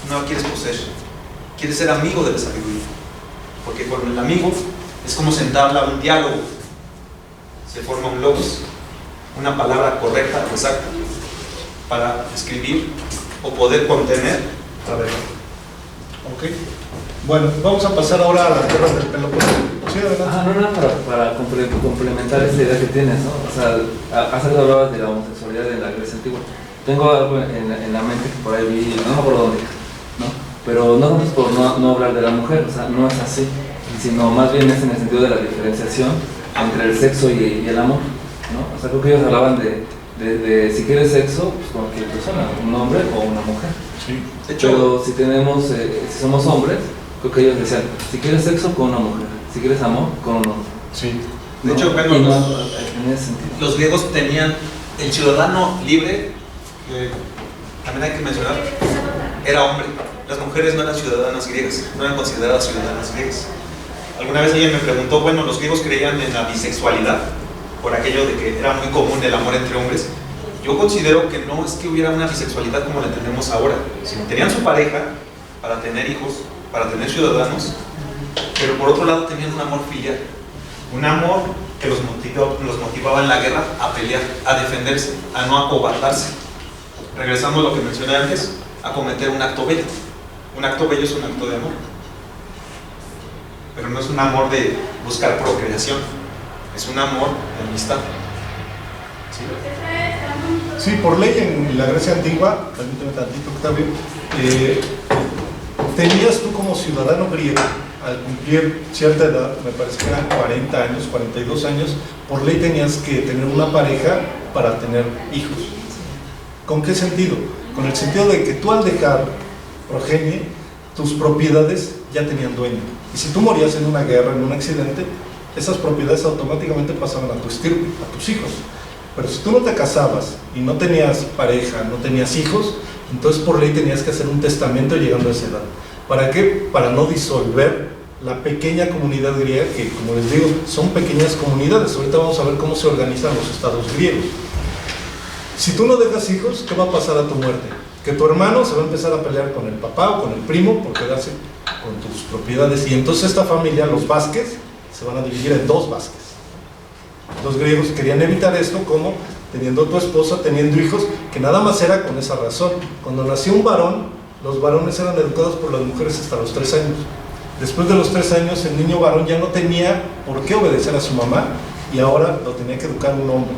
No la quieres poseer, quieres ser amigo de la sabiduría. Porque con el amigo es como se entabla un diálogo, se forma un logos, una palabra correcta, exacta, para escribir o poder contener la verdad. Ok. Bueno, vamos a pasar ahora a las guerras del Peloponeso. Sí, para complementar esta idea que tienes, ¿no? O sea, hace rato hablabas de la homosexualidad en la Grecia antigua. Tengo algo en la mente que por ahí vi, no me acuerdo dónde, ¿no? Pero no es por no hablar de la mujer, o sea, no es así, sino más bien es en el sentido de la diferenciación entre el sexo y el amor, ¿no? O sea, creo que ellos hablaban de si quieres sexo, pues cualquier persona, un hombre o una mujer. Sí. De hecho, pero si tenemos, si somos hombres, creo que ellos decían, si quieres sexo, con una mujer, si quieres amor, con un hombre. Sí. de hecho, bueno, en ese sentido. los griegos tenían el ciudadano libre, que también hay que mencionar, era hombre. Las mujeres no eran ciudadanas griegas, no eran consideradas ciudadanas griegas. Alguna vez alguien me preguntó, bueno, los griegos creían en la bisexualidad, por aquello de que era muy común el amor entre hombres. Yo considero que no es que hubiera una bisexualidad como la tenemos ahora. Si tenían su pareja para tener hijos, para tener ciudadanos, pero por otro lado tenían un amor filial. Un amor que los motivaba en la guerra a pelear, a defenderse, a no acobardarse. Regresando a lo que mencioné antes, a cometer un acto bello. Un acto bello es un acto de amor. Pero no es un amor de buscar procreación, es un amor de amistad. ¿Sí? Sí, por ley en la Grecia antigua, permíteme tantito, Octavio, tenías tú como ciudadano griego, al cumplir cierta edad, me parece que eran 40 años, 42 años, por ley tenías que tener una pareja para tener hijos. ¿Con qué sentido? Con el sentido de que tú al dejar progenie, tus propiedades ya tenían dueño. Y si tú morías en una guerra, en un accidente, esas propiedades automáticamente pasaban a tu estirpe, a tus hijos. Pero si tú no te casabas y no tenías pareja, no tenías hijos, entonces por ley tenías que hacer un testamento llegando a esa edad. ¿Para qué? Para no disolver la pequeña comunidad griega, que como les digo, son pequeñas comunidades. Ahorita vamos a ver cómo se organizan los estados griegos. Si tú no dejas hijos, ¿qué va a pasar a tu muerte? Que tu hermano se va a empezar a pelear con el papá o con el primo por quedarse con tus propiedades. Y entonces esta familia, los Vázquez, se van a dividir en dos Vázquez. Los griegos querían evitar esto, como teniendo tu esposa, teniendo hijos, que nada más era con esa razón. Cuando nació un varón, los varones eran educados por las mujeres hasta los 3 años. Después de los 3 años, el niño varón ya no tenía por qué obedecer a su mamá y ahora lo tenía que educar un hombre.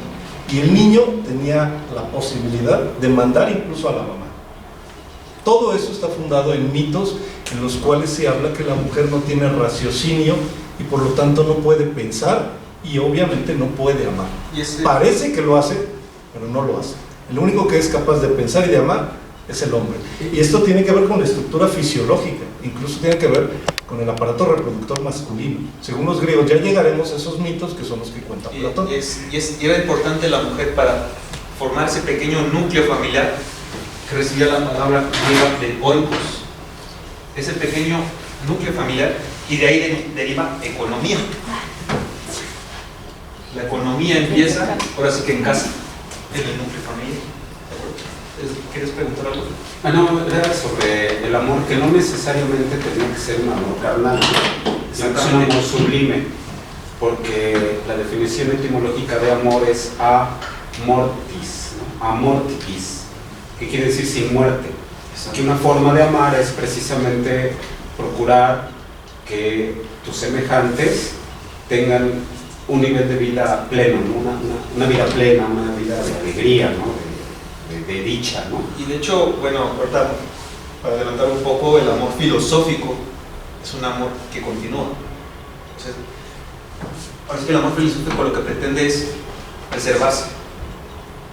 Y el niño tenía la posibilidad de mandar incluso a la mamá. Todo eso está fundado en mitos en los cuales se habla que la mujer no tiene raciocinio y por lo tanto no puede pensar y obviamente no puede amar. Parece que lo hace, pero no lo hace. El único que es capaz de pensar y de amar es el hombre. Y esto tiene que ver con la estructura fisiológica, incluso tiene que ver con el aparato reproductor masculino. Según los griegos, ya llegaremos a esos mitos que son los que cuenta Platón. Y era importante la mujer para formar ese pequeño núcleo familiar que recibía la palabra griega de oikos. Ese pequeño núcleo familiar, y de ahí deriva economía. La economía empieza, ahora sí que en casa, en el núcleo familiar. ¿Quieres preguntar algo? No, era sobre el amor, que no necesariamente tenía que ser un amor carnal, sino que es un amor sublime, porque la definición etimológica de amor es amortis, ¿no? Amortis, que quiere decir sin muerte. Que una forma de amar es precisamente procurar que tus semejantes tengan un nivel de vida pleno, ¿no? Una vida plena, una vida de alegría, ¿no? De dicha, ¿no? Y de hecho, bueno, ahorita, para adelantar un poco, el amor filosófico es un amor que continúa. O sea, ahora sí que el amor filosófico lo que pretende es preservarse,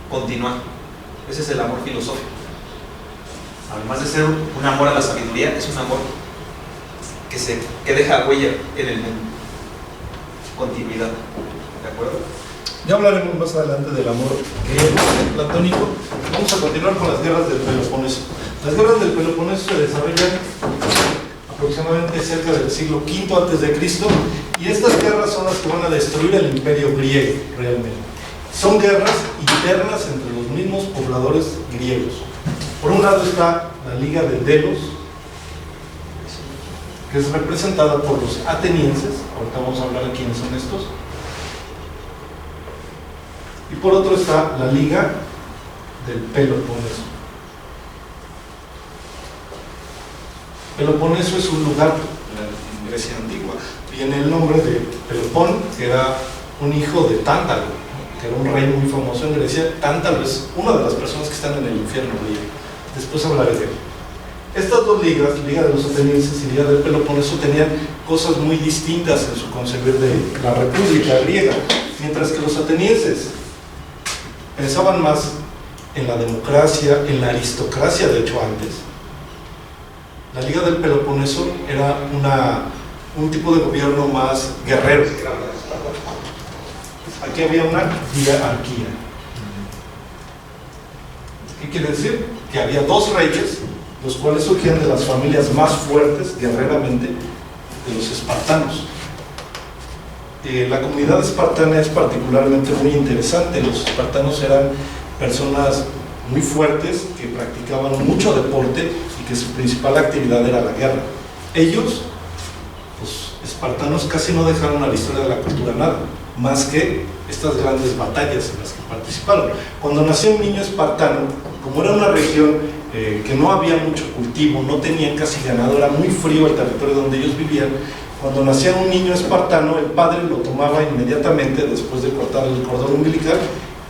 continuar. Ese es el amor filosófico. Además de ser un amor a la sabiduría, es un amor que deja huella en el mundo. Continuidad. ¿De acuerdo? Ya hablaremos más adelante del amor griego, platónico. Vamos a continuar con las guerras del Peloponeso. Las guerras del Peloponeso se desarrollan aproximadamente cerca del siglo V a.C. y estas guerras son las que van a destruir el imperio griego realmente. Son guerras internas entre los mismos pobladores griegos. Por un lado está la Liga de Delos, que es representada por los atenienses. Ahorita vamos a hablar de quiénes son estos. Y por otro está la Liga del Peloponeso. Peloponeso es un lugar en Grecia antigua. Viene el nombre de Pelopón, que era un hijo de Tántalo, que era un rey muy famoso en Grecia. Tántalo es una de las personas que están en el infierno griego. Después hablaré de él. Estas dos ligas, Liga de los Atenienses y Liga del Peloponeso, tenían cosas muy distintas en su concebir de la república griega. Mientras que los atenienses pensaban más en la democracia, en la aristocracia, de hecho antes. La Liga del Peloponeso era un tipo de gobierno más guerrero. Aquí había una jerarquía. ¿Qué quiere decir? Que había dos reyes, los cuales surgían de las familias más fuertes, guerreramente, de los espartanos. La comunidad espartana es particularmente muy interesante. Los espartanos eran personas muy fuertes que practicaban mucho deporte y que su principal actividad era la guerra. Ellos, los espartanos casi no dejaron a la historia de la cultura nada, más que estas grandes batallas en las que participaron. Cuando nació un niño espartano, como era una región que no había mucho cultivo, no tenían casi ganado, era muy frío el territorio donde ellos vivían, cuando nacía un niño espartano, el padre lo tomaba inmediatamente después de cortar el cordón umbilical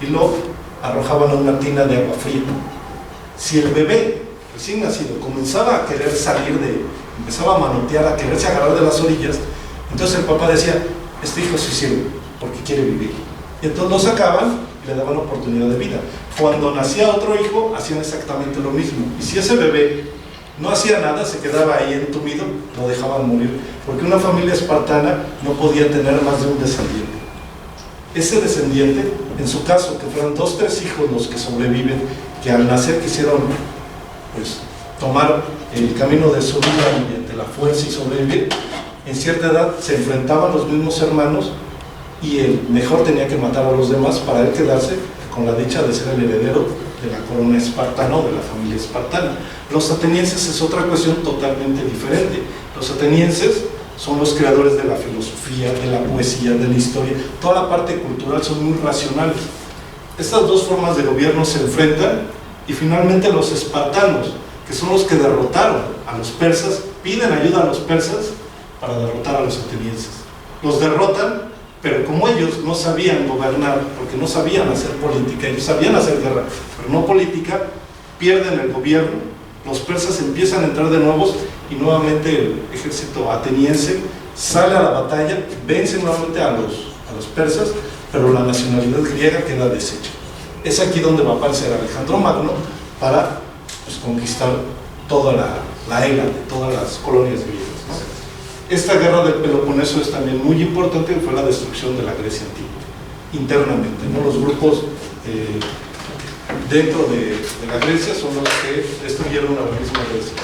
y lo arrojaban a una tina de agua fría. Si el bebé recién nacido comenzaba a querer empezaba a manotear, a quererse agarrar de las orillas, entonces el papá decía, este hijo sí sirve porque quiere vivir. Y entonces lo sacaban y le daban oportunidad de vida. Cuando nacía otro hijo, hacían exactamente lo mismo. Y si ese bebé no hacía nada, se quedaba ahí entumido, lo dejaban morir. Porque una familia espartana no podía tener más de un descendiente. Ese descendiente, en su caso, que fueran 2 o 3 hijos los que sobreviven, que al nacer quisieron pues, tomar el camino de su vida mediante la fuerza y sobrevivir, en cierta edad se enfrentaban los mismos hermanos y el mejor tenía que matar a los demás para él quedarse con la dicha de ser el heredero de la corona espartana o de la familia espartana. Los atenienses es otra cuestión totalmente diferente. Los atenienses son los creadores de la filosofía, de la poesía, de la historia. Toda la parte cultural son muy racionales. Estas dos formas de gobierno se enfrentan y finalmente los espartanos, que son los que derrotaron a los persas, piden ayuda a los persas para derrotar a los atenienses. Los derrotan, pero como ellos no sabían gobernar, porque no sabían hacer política, ellos sabían hacer guerra, pero no política, pierden el gobierno, los persas empiezan a entrar de nuevo y nuevamente el ejército ateniense sale a la batalla, vence nuevamente a los persas, pero la nacionalidad griega queda deshecha. Es aquí donde va a aparecer Alejandro Magno para pues, conquistar toda la Hélade, de todas las colonias griegas. Esta guerra del Peloponeso es también muy importante, fue la destrucción de la Grecia antigua, internamente, ¿no? Los grupos dentro de la Grecia son los que destruyeron a la misma Grecia.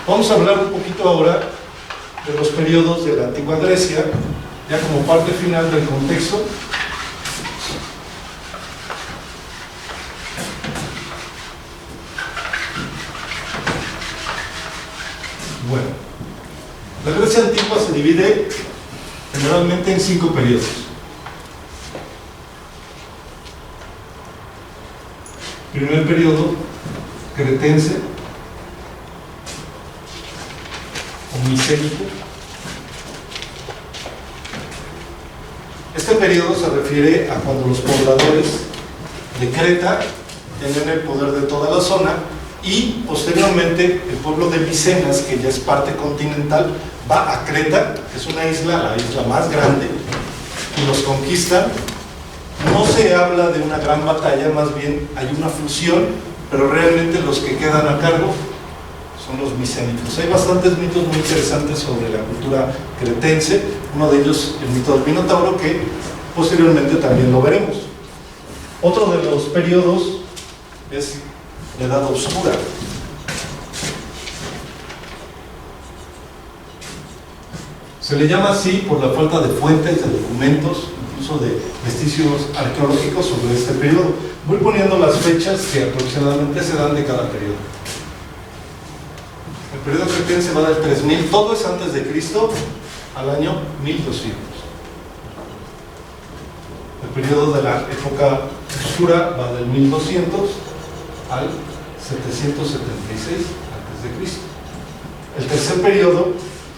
Vamos a hablar un poquito ahora de los periodos de la antigua Grecia, ya como parte final del contexto. Bueno, la Grecia antigua se divide generalmente en 5 periodos. Primer periodo, cretense o micénico. Este periodo se refiere a cuando los pobladores de Creta tienen el poder de toda la zona y posteriormente el pueblo de Micenas, que ya es parte continental, va a Creta, que es una isla, la isla más grande, y los conquistan. No se habla de una gran batalla, más bien hay una fusión, pero realmente los que quedan a cargo son los micénicos. Hay bastantes mitos muy interesantes sobre la cultura cretense, uno de ellos el mito del Minotauro, que posteriormente también lo veremos. Otro de los periodos es la Edad Oscura. Se le llama así por la falta de fuentes, de documentos, incluso de vestigios arqueológicos sobre este periodo. Voy poniendo las fechas que aproximadamente se dan de cada periodo. El periodo cretense va del 3000, todo es antes de Cristo, al año 1200. El periodo de la época oscura va del 1200 al 776 a.C. El tercer periodo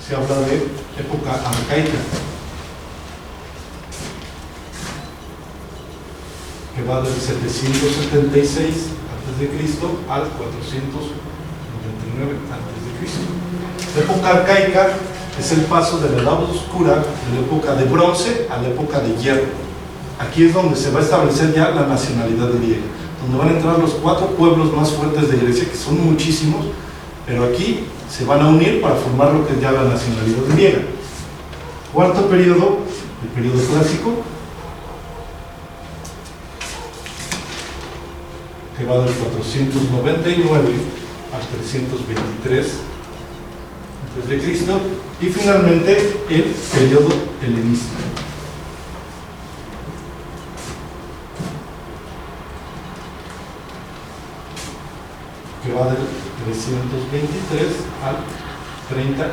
se habla de época arcaica, que va del 776 a.C. al 499 a.C. La época arcaica es el paso de la edad oscura, de la época de bronce a la época de hierro. Aquí es donde se va a establecer ya la nacionalidad griega, donde van a entrar los 4 pueblos más fuertes de Grecia, que son muchísimos, pero aquí se van a unir para formar lo que es ya la nacionalidad griega. Cuarto periodo, el periodo clásico, que va del 499 al 323 a.C. y finalmente el periodo helenístico, que va del 323 al 30 a.C.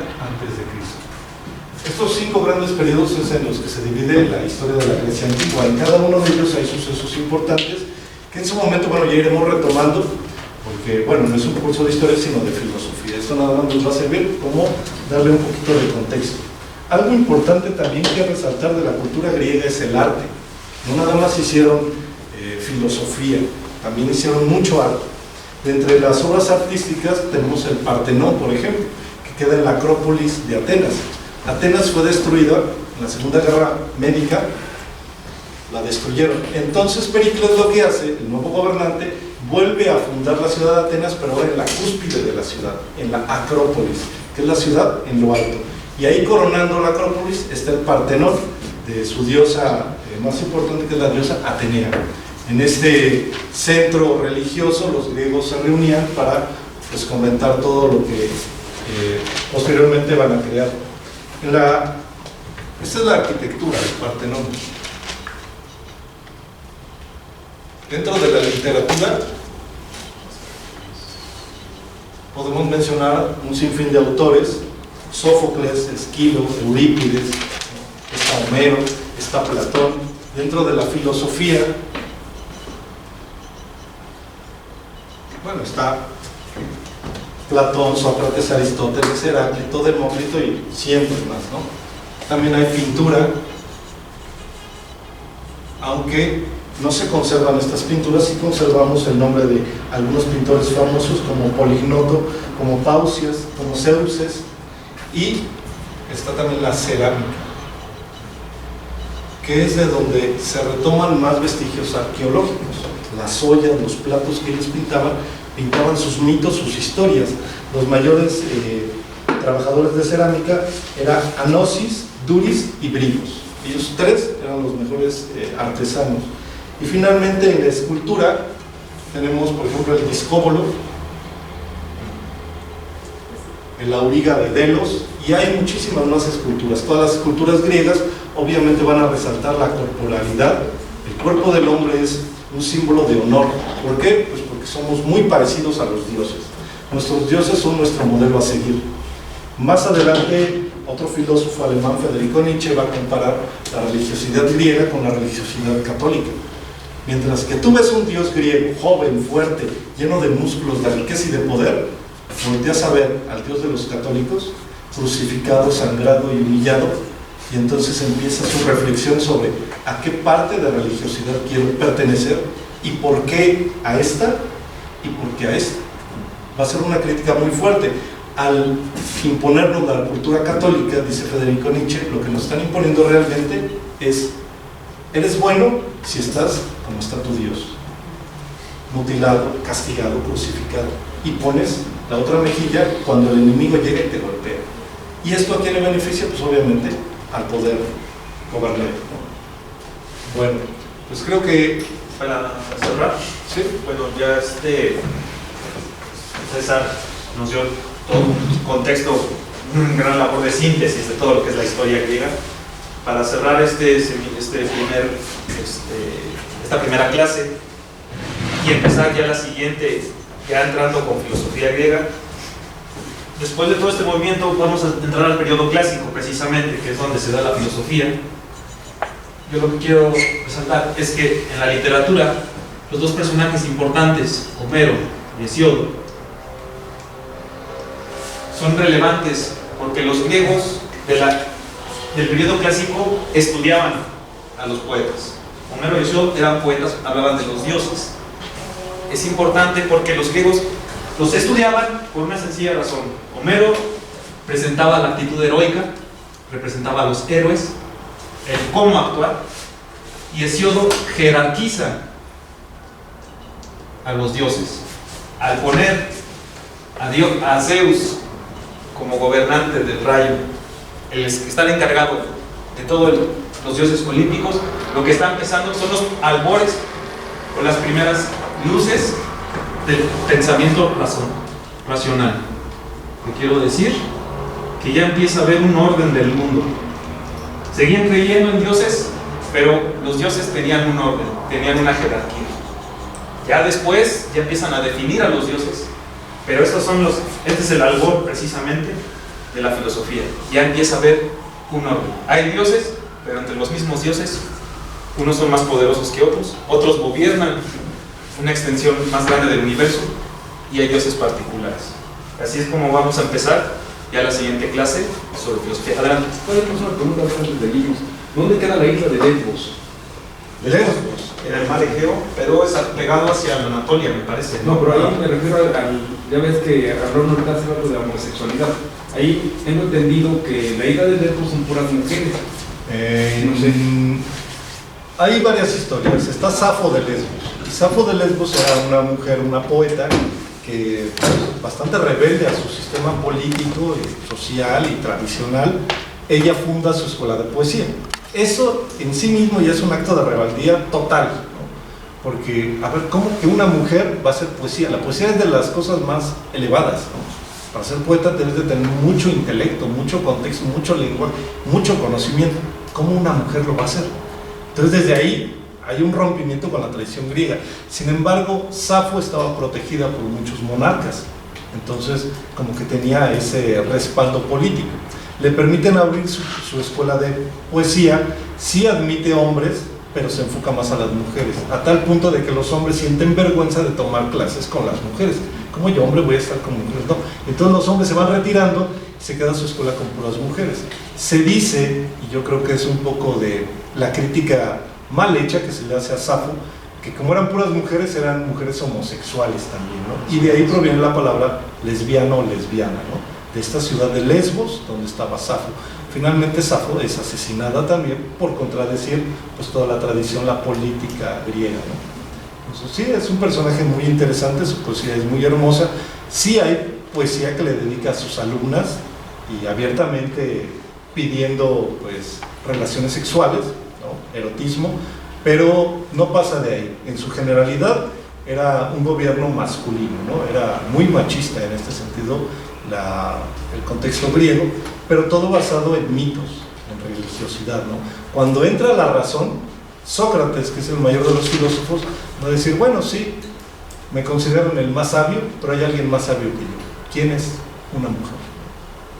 Estos 5 grandes periodos es en los que se divide la historia de la Grecia antigua. En cada uno de ellos hay sucesos importantes que en su momento, bueno, ya iremos retomando, porque, bueno, no es un curso de historia, sino de filosofía. Esto nada más nos va a servir como darle un poquito de contexto. Algo importante también que resaltar de la cultura griega es el arte. No nada más hicieron filosofía, también hicieron mucho arte. De entre las obras artísticas tenemos el Partenón, por ejemplo, que queda en la Acrópolis de Atenas. Atenas fue destruida en la Segunda Guerra Médica, la destruyeron. Entonces Pericles lo que hace, el nuevo gobernante, vuelve a fundar la ciudad de Atenas, pero ahora en la cúspide de la ciudad, en la Acrópolis, que es la ciudad en lo alto. Y ahí coronando la Acrópolis está el Partenón de su diosa más importante, que es la diosa Atenea. En este centro religioso los griegos se reunían para, pues, comentar todo lo que posteriormente van a crear. Esta es la arquitectura del Partenón. Dentro de la literatura podemos mencionar un sinfín de autores: Sófocles, Esquilo, Eurípides, está Homero, está Platón. Dentro de la filosofía, bueno, está Platón, Sócrates, Aristóteles, Heráclito, Demócrito y cientos más, ¿no? También hay pintura, aunque no se conservan estas pinturas, sí conservamos el nombre de algunos pintores famosos como Polignoto, como Pausias, como Zeuxes, y está también la cerámica, que es de donde se retoman más vestigios arqueológicos. Las ollas, los platos que ellos pintaban sus mitos, sus historias. Los mayores trabajadores de cerámica eran Anosis, Duris y Brilos. Ellos 3 eran los mejores artesanos. Y finalmente en la escultura tenemos, por ejemplo, el discóbolo, el auriga de Delos, y hay muchísimas más esculturas. Todas las esculturas griegas obviamente van a resaltar la corporalidad. El cuerpo del hombre es un símbolo de honor. ¿Por qué? Pues porque somos muy parecidos a los dioses. Nuestros dioses son nuestro modelo a seguir. Más adelante, otro filósofo alemán, Federico Nietzsche, va a comparar la religiosidad griega con la religiosidad católica. Mientras que tú ves un dios griego, joven, fuerte, lleno de músculos, de riqueza y de poder, volteas a ver al dios de los católicos, crucificado, sangrado y humillado, y entonces empieza su reflexión sobre a qué parte de religiosidad quiero pertenecer y por qué a esta y por qué a esta. Va a ser una crítica muy fuerte. Al imponernos la cultura católica, dice Federico Nietzsche, lo que nos están imponiendo realmente es: eres bueno si estás como está tu Dios, mutilado, castigado, crucificado, y pones la otra mejilla cuando el enemigo llega y te golpea. ¿Y esto a quién le beneficia? Pues obviamente al poder gobernar, ¿no? Bueno, pues creo que para cerrar, sí. bueno, ya César nos dio todo un contexto, una gran labor de síntesis de todo lo que es la historia griega. Para cerrar esta primera clase y empezar ya la siguiente, ya entrando con filosofía griega, después de todo este movimiento vamos a entrar al periodo clásico, precisamente, que es donde se da la filosofía. Yo lo que quiero resaltar es que en la literatura los 2 personajes importantes, Homero y Hesíodo, son relevantes porque los griegos del periodo clásico estudiaban a los poetas. Homero y Hesíodo eran poetas, hablaban de los dioses. Es importante porque los griegos los estudiaban por una sencilla razón. Homero presentaba la actitud heroica, representaba a los héroes, el cómo actuar, y Hesíodo jerarquiza a los dioses. Al poner a Zeus como gobernante del rayo, el estar encargado de todos los dioses olímpicos, lo que está empezando son los albores o las primeras luces del pensamiento racional. ¿Qué quiero decir? Que ya empieza a haber un orden del mundo. Seguían creyendo en dioses, pero los dioses tenían un orden, tenían una jerarquía. Ya después ya empiezan a definir a los dioses, pero este es el albor precisamente de la filosofía. Ya empieza a haber un orden. Hay dioses, pero entre los mismos dioses, unos son más poderosos que otros, otros gobiernan una extensión más grande del universo y hay dioses particulares. Así es como vamos a empezar ya la siguiente clase sobre filosofía. Adelante. Oye, pues una pregunta antes de Guillos. ¿Dónde queda la isla de Lesbos? Lesbos, en el mar Egeo, pero es pegado hacia la Anatolia, me parece. No, pero ahí me refiero al ya ves que hablaron ahorita hace rato de la homosexualidad. Ahí tengo entendido que la isla de Lesbos son puras mujeres. No sé. Hay varias historias. Está Safo de Lesbos. Y Safo de Lesbos era una mujer, una poeta, que bastante rebelde a su sistema político, social y tradicional. Ella funda su escuela de poesía. Eso en sí mismo ya es un acto de rebeldía total, ¿no? Porque, a ver, ¿cómo que una mujer va a hacer poesía? La poesía es de las cosas más elevadas, ¿no? Para ser poeta debes de tener mucho intelecto, mucho contexto, mucho lenguaje, mucho conocimiento. ¿Cómo una mujer lo va a hacer? Entonces desde ahí hay un rompimiento con la tradición griega. Sin embargo, Safo estaba protegida por muchos monarcas, entonces como que tenía ese respaldo político. Le permiten abrir su escuela de poesía, sí admite hombres, pero se enfoca más a las mujeres, a tal punto de que los hombres sienten vergüenza de tomar clases con las mujeres. ¿Cómo yo, hombre, voy a estar con mujeres? No. Entonces los hombres se van retirando y se queda su escuela con puras mujeres. Se dice, y yo creo que es un poco de la crítica mal hecha que se le hace a Safo, que como eran puras mujeres, eran mujeres homosexuales también, ¿no? Y de ahí proviene la palabra lesbiano o lesbiana, ¿no? De esta ciudad de Lesbos, donde estaba Safo. Finalmente Safo es asesinada también por contradecir pues toda la tradición, la política griega, ¿no? Entonces, sí, es un personaje muy interesante, su poesía es muy hermosa. Sí hay poesía que le dedica a sus alumnas y abiertamente pidiendo pues relaciones sexuales, ¿no? Erotismo, pero no pasa de ahí. En su generalidad era un gobierno masculino, ¿no? Era muy machista en este sentido el contexto griego, pero todo basado en mitos, en religiosidad, ¿no? Cuando entra la razón, Sócrates, que es el mayor de los filósofos, va a decir, bueno, sí, me consideran el más sabio, pero hay alguien más sabio que yo. ¿Quién es? Una mujer.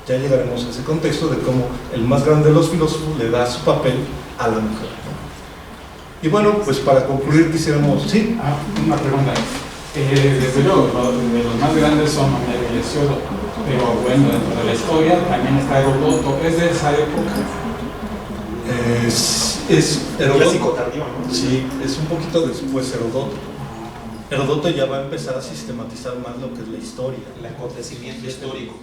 Ya llegaremos a ese contexto de cómo el más grande de los filósofos le da su papel a la mujer, ¿no? Y bueno, pues para concluir quisiéramos... ¿Sí? Una pregunta. Desde luego, los más grandes son Homero y Hesíodo, pero bueno, dentro de la historia también está Heródoto. ¿Es de esa época? Es Heródoto. Clásico tardío, ¿no? Sí, es un poquito después Heródoto. Heródoto ya va a empezar a sistematizar más lo que es la historia. El acontecimiento histórico.